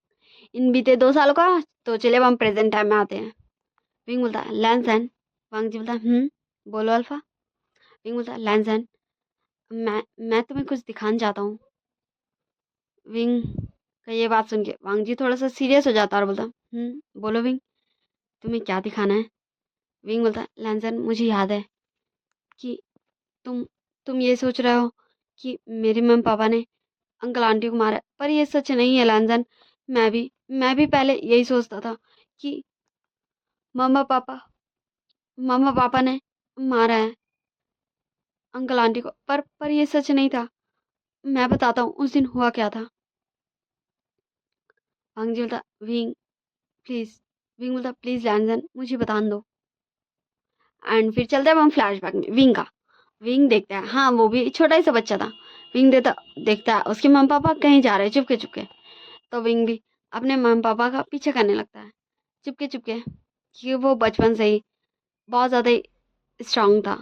इन बीते 2 सालों का। तो चलिए अब हम प्रेजेंट टाइम में आते हैं। विंग बोलता है लैंसन। वांग जी बोलता है बोलो अल्फा। विंग बोलता है लैंसन, मैं तुम्हें कुछ दिखाना चाहता हूँ। विंग का ये बात सुन के वांग जी थोड़ा सा सीरियस हो जाता है और बोलता बोलो विंग, तुम्हें क्या दिखाना है? विंग बोलता है लैंसन, मुझे याद है कि तुम तुम ये सोच रहे हो कि मेरे मम्मी पापा ने अंकल आंटी को मारा है, पर ये सच नहीं है लैंसन। मैं भी पहले यही सोचता था कि मम्मा पापा मम्मा पापा ने मारा है अंकल आंटी को, पर ये सच नहीं था। मैं बताता हूँ उस दिन हुआ क्या था। वांग जी बोलता विंग प्लीज, विंग बोलता प्लीज लैंसन, मुझे बता दो। एंड फिर चलते हैं हम फ्लैशबैक में विंग का। विंग देखता है, हाँ, वो भी छोटा ही सा बच्चा था। विंग देखता है उसके मम्मी पापा कहीं जा रहे हैं चुपके चुपके। तो विंग भी अपने मम्मी पापा का पीछे करने लगता है चुपके चुपके, क्योंकि वो बचपन से ही बहुत ज़्यादा ही स्ट्रांग था।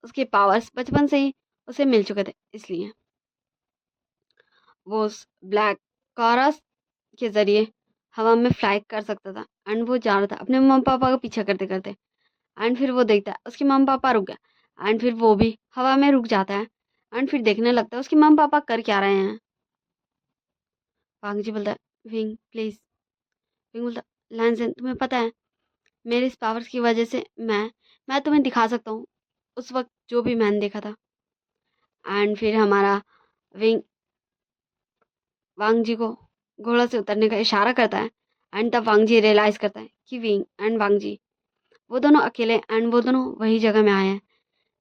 उसके पावर्स बचपन से ही उसे मिल चुके थे, इसलिए वो उस ब्लैक कॉरस के जरिए हवा में फ्लाई कर सकता था। एंड वो जा रहा था अपने मम्मी पापा का पीछा करते करते। एंड फिर वो देखता है उसके मम्मी पापा रुक गए, एंड फिर वो भी हवा में रुक जाता है। एंड फिर देखने लगता है उसके मम्मी पापा कर क्या रहे हैं। वांग जी बोलता है विंग प्लीज। विंग बोलता लैंसन, तुम्हें पता है मेरे इस पावर्स की वजह से मैं तुम्हें दिखा सकता हूँ उस वक्त जो भी मैंने देखा था। एंड फिर हमारा विंग वांग जी को घोड़ा से उतरने का इशारा करता है। एंड तब वांग जी रियलाइज करता है कि विंग एंड वांग जी वो दोनों अकेले, एंड वो दोनों वही जगह में आए हैं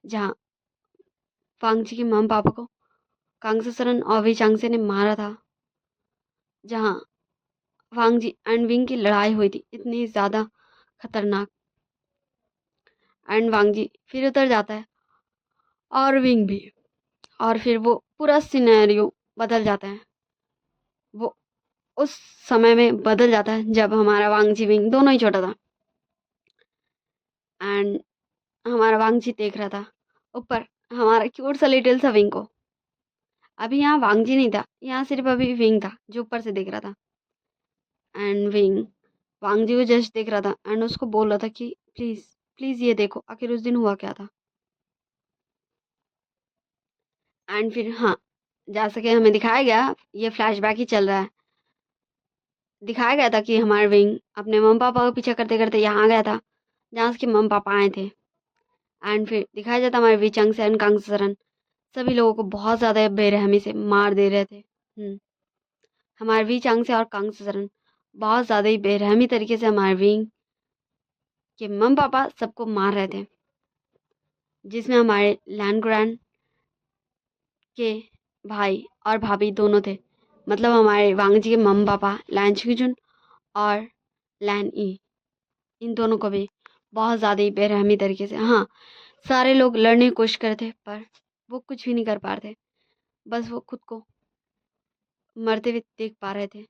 जहाँ वांग जी के मम पापा को कांगसेसरन और वी चांगसे ने मारा था, जहाँ वांग जी एंड विंग की लड़ाई हुई थी इतनी ज़्यादा खतरनाक। एंड वांग जी फिर उतर जाता है और विंग भी, और फिर वो पूरा सिनेरियो बदल जाता है। वो उस समय में बदल जाता है जब हमारा वांगजी विंग दोनों ही छोटा था। एंड हमारा वांगजी देख रहा था ऊपर हमारा क्यूट सा लिटिल सा विंग को। अभी यहाँ वांगजी नहीं था, यहाँ सिर्फ अभी विंग था जो ऊपर से देख रहा था। एंड विंग वांगजी को जस्ट देख रहा था एंड उसको बोल रहा था कि प्लीज प्लीज ये देखो आखिर उस दिन हुआ क्या था। एंड फिर हाँ, जैसा कि हमें दिखाया गया, ये फ्लैशबैक ही चल रहा है, दिखाया गया था कि हमारा विंग अपने मम्मी पापा का पीछा करते करते यहाँ गया था जहाँ उसके मम्मी पापा आए थे। एंड फिर दिखाया जाता हमारे विचंग से एंड कांगसरन सभी लोगों को बहुत ज़्यादा बेरहमी से मार दे रहे थे। हमारे विचंग से और कांगसरन बहुत ज़्यादा ही बेरहमी तरीके से हमारे विंग के मम्मी पापा सबको मार रहे थे, जिसमें हमारे लैन ग्रैंड के भाई और भाभी दोनों थे। मतलब हमारे वांगजी के मम्मी पापा लैन छिजुन और लैन ई, इन दोनों को भी बहुत ज़्यादा ही बेरहमी तरीके से, हाँ, सारे लोग लड़ने की कोशिश कर थे पर वो कुछ भी नहीं कर पा रहे थे, बस वो खुद को मरते हुए देख पा रहे थे।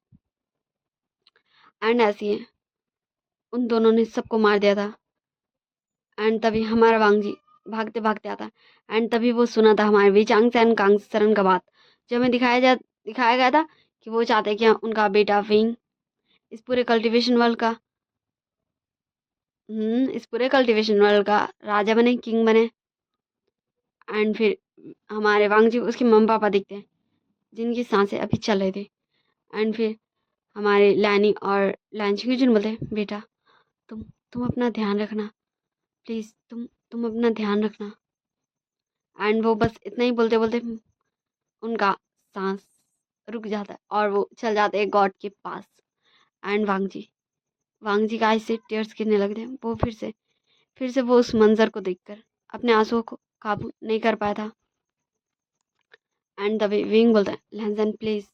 एंड ऐसे ही उन दोनों ने सबको मार दिया था। एंड तभी हमारा वांगजी भागते भागते आता एंड तभी वो सुना था हमारे विचांग से एंड कांगसरन का बात, जो हमें दिखाया गया था कि वो चाहते कि उनका बेटा विंग इस पूरे कल्टीवेशन वर्ल्ड का राजा बने, किंग बने। एंड फिर हमारे वांगजी उसके मम्मी पापा दिखते हैं जिनकी सांसें अभी चल रही थी। एंड फिर हमारे लैनी और लैंची जुन बोलते हैं, बेटा तुम अपना ध्यान रखना, प्लीज़ तुम अपना ध्यान रखना। एंड वो बस इतना ही बोलते बोलते उनका सांस रुक जाता है और वो चल जाते हैं गॉड के पास। एंड वांगजी का आईज से टीयर्स गिरने लगते हैं। वो फिर से वो उस मंजर को देखकर अपने आंसुओं को काबू नहीं कर पाया था। एंड तभी विंग बोलता है, लैंसन प्लीज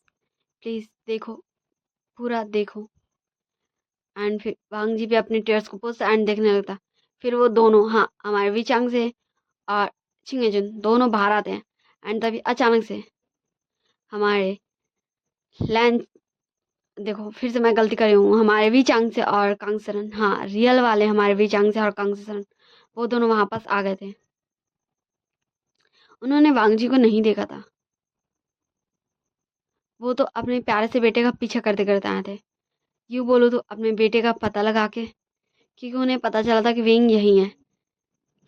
प्लीज देखो, पूरा देखो। एंड फिर वांगजी भी अपने टीयर्स को पोस्ट एंड देखने लगता। फिर वो दोनों, हाँ, हमारे विचांग से और छिंगेजुन दोनों बाहर आते हैं। एंड तभी अचानक से हमारे लैंड, देखो फिर से मैं गलती कर रही हूँ, हमारे विचांग से और कांगसरन, हाँ रियल वाले हमारे विचांग से और कांगसरन, वो दोनों वहां पास आ गए थे। उन्होंने वांगजी को नहीं देखा था, वो तो अपने प्यारे से बेटे का पीछा करते करते आए थे। यूँ बोलो तो अपने बेटे का पता लगा के, क्योंकि उन्हें पता चला था कि विंग यही है,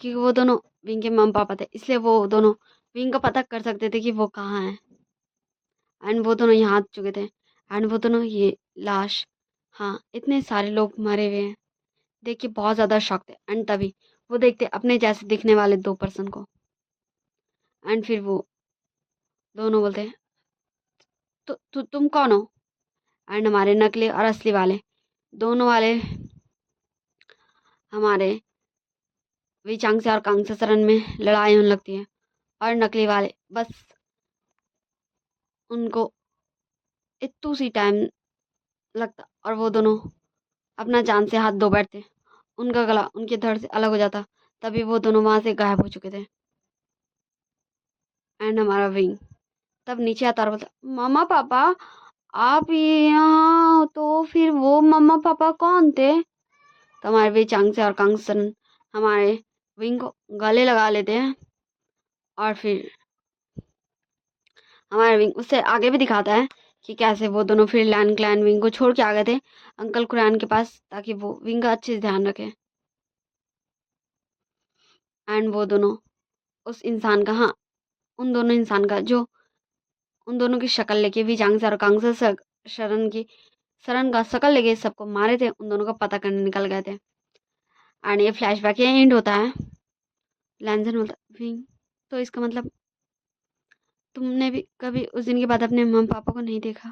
क्योंकि वो दोनों विंग के मम्मी पापा थे, इसलिए वो दोनों विंग का पता कर सकते थे कि वो कहाँ है। एंड वो दोनों यहाँ आ चुके थे। एंड वो दोनों ये लाश, हाँ इतने सारे लोग मरे हुए हैं देख के बहुत ज़्यादा शॉक थे। एंड तभी वो देखते अपने जैसे दिखने वाले 2 पर्सन को। एंड फिर वो दोनों बोलते हैं, तो तुम कौन हो? एंड हमारे नकली और असली वाले दोनों वाले हमारे विचांग से और कांगसरन में लड़ाई होने लगती है। और नकली वाले बस उनको इतू सी टाइम लगता और वो दोनों अपना जान से हाथ धो बैठते, उनका गला उनके धड़ से अलग हो जाता। तभी वो दोनों वहां से गायब हो चुके थे। एंड हमारा विंग तब नीचे आता और बोलता, मामा पापा आप यहाँ, तो फिर वो मम्मा पापा कौन थे? तो हमारे विचांग से और कांगसन हमारे विंग को गले लगा लेते हैं। और फिर हमारा विंग उससे आगे भी दिखाता है कि कैसे वो दोनों फिर लैन क्लैन विंग को छोड़ के आ गए थे अंकल कुरान के पास, ताकि वो विंग का अच्छे से ध्यान रखे। एंड वो दोनों उस इंसान का, हाँ उन दोनों इंसान का जो उन दोनों की शक्ल लेके भी जांग और कांग शरण का शक्ल लेके सबको मारे थे, उन दोनों का पता करने निकल गए थे। एंड ये फ्लैशबैक ये एंड होता है। लैंसन बोलता, विंग तो इसका मतलब तुमने भी कभी उस दिन के बाद अपने मम्मी पापा को नहीं देखा?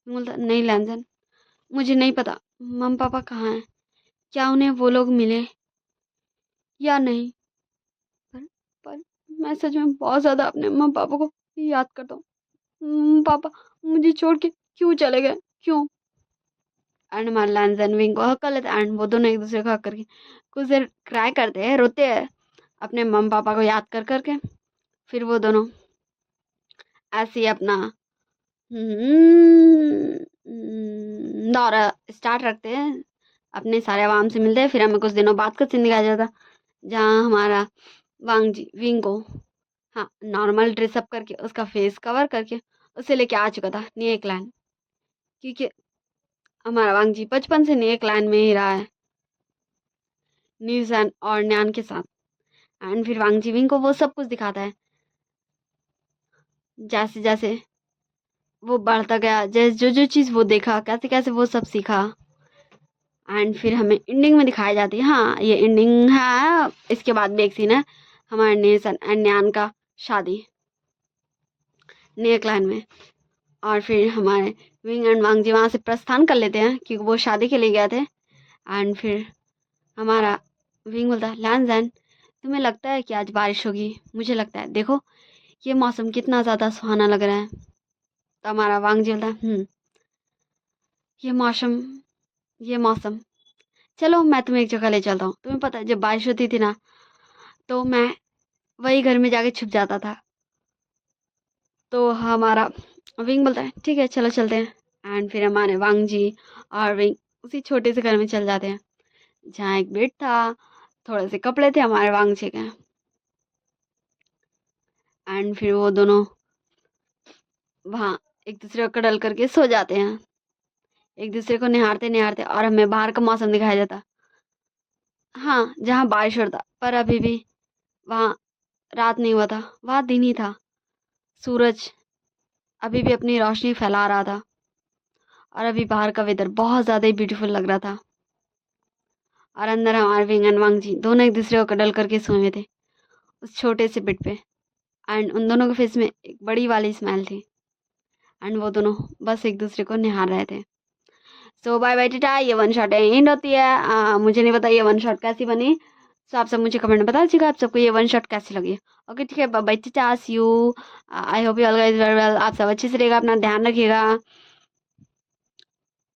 बोलता, नहीं लैंसन, मुझे नहीं पता मम्मी पापा कहाँ हैं, क्या उन्हें वो लोग मिले या नहीं, पर पर मैं सच में बहुत ज़्यादा अपने मम्मी पापा को याद करता हूँ। पापा मुझे छोड़ के क्यों चले गए, क्यों? एंड हमारे लैंसन विंग को हक कर लेते एंड वो दोनों एक दूसरे को हक करके कुछ देर क्राई करते हैं, रोते हैं अपने मम्मी पापा को याद कर करके। फिर वो दोनों ऐसे ही अपना दौरा स्टार्ट रखते हैं, अपने सारे आवाम से मिलते हैं। फिर हमें कुछ दिनों बाद का सीन दिखाया जाता, जहाँ हमारा वांग जी विंग को, हाँ, नॉर्मल ड्रेसअप करके, उसका फेस कवर करके उसे लेके आ चुका था न्यू क्लैन, क्योंकि हमारा वांग जी बचपन से न्यू क्लैन में ही रहा है, न्यूजैन और न्यान के साथ। एंड फिर वांग जी विंग को वो सब कुछ दिखाता है, जैसे जैसे वो बढ़ता गया, जैसे जो जो चीज़ वो देखा, कैसे कैसे वो सब सीखा। एंड फिर हमें एंडिंग में दिखाई जाती है, हाँ ये एंडिंग है, इसके बाद भी एक सीन है हमारे नेसन एंड न्यान का शादी नए क्लैन में। और फिर हमारे विंग एंड वांग जी वहाँ से प्रस्थान कर लेते हैं, क्योंकि वो शादी के लिए गए थे। एंड फिर हमारा विंग बोलता है, लैंजैन तुम्हें लगता है कि आज बारिश होगी? मुझे लगता है, देखो ये मौसम कितना ज़्यादा सुहाना लग रहा है। तो हमारा वांग जी बोलता है, ये मौसम ये मौसम चलो मैं तुम्हें एक जगह ले चलता हूँ। तुम्हें पता है जब बारिश होती थी ना, तो मैं वही घर में जाके छुप जाता था। तो हमारा विंग बोलता है, ठीक है चलो चलते हैं। एंड फिर हमारे वांग जी और विंग उसी छोटे से घर में चल जाते हैं, जहाँ एक बेड था, थोड़े से कपड़े थे हमारे वांग जी के। एंड फिर वो दोनों वहाँ एक दूसरे को कडल करके सो जाते हैं, एक दूसरे को निहारते निहारते। और हमें बाहर का मौसम दिखाया जाता, हाँ, जहाँ बारिश होता, पर अभी भी वहाँ रात नहीं हुआ था, वहाँ दिन ही था। सूरज अभी भी अपनी रोशनी फैला रहा था, और अभी बाहर का वेदर बहुत ज़्यादा ही ब्यूटीफुल लग रहा था। और अंदर हमारे विंग एंड वांग जी दोनों एक दूसरे को कडल करके सोए हुए थे उस छोटे से बेड पे। एंड उन दोनों के फेस में एक बड़ी वाली स्माइल थी, एंड वो दोनों बस एक दूसरे को निहार रहे थे। सो बाय बाय टाटा, ये वन शॉट एंड होती है। मुझे नहीं पता ये वन शॉट कैसी बनी, सो आप सब मुझे कमेंट में बता दीजिएगा आप सबको ये वन शॉट कैसी लगी। ओके ठीक है, bye bye tata, see you. I hope you all guys very well. आप सब अच्छे से रहेगा, अपना ध्यान रखिएगा।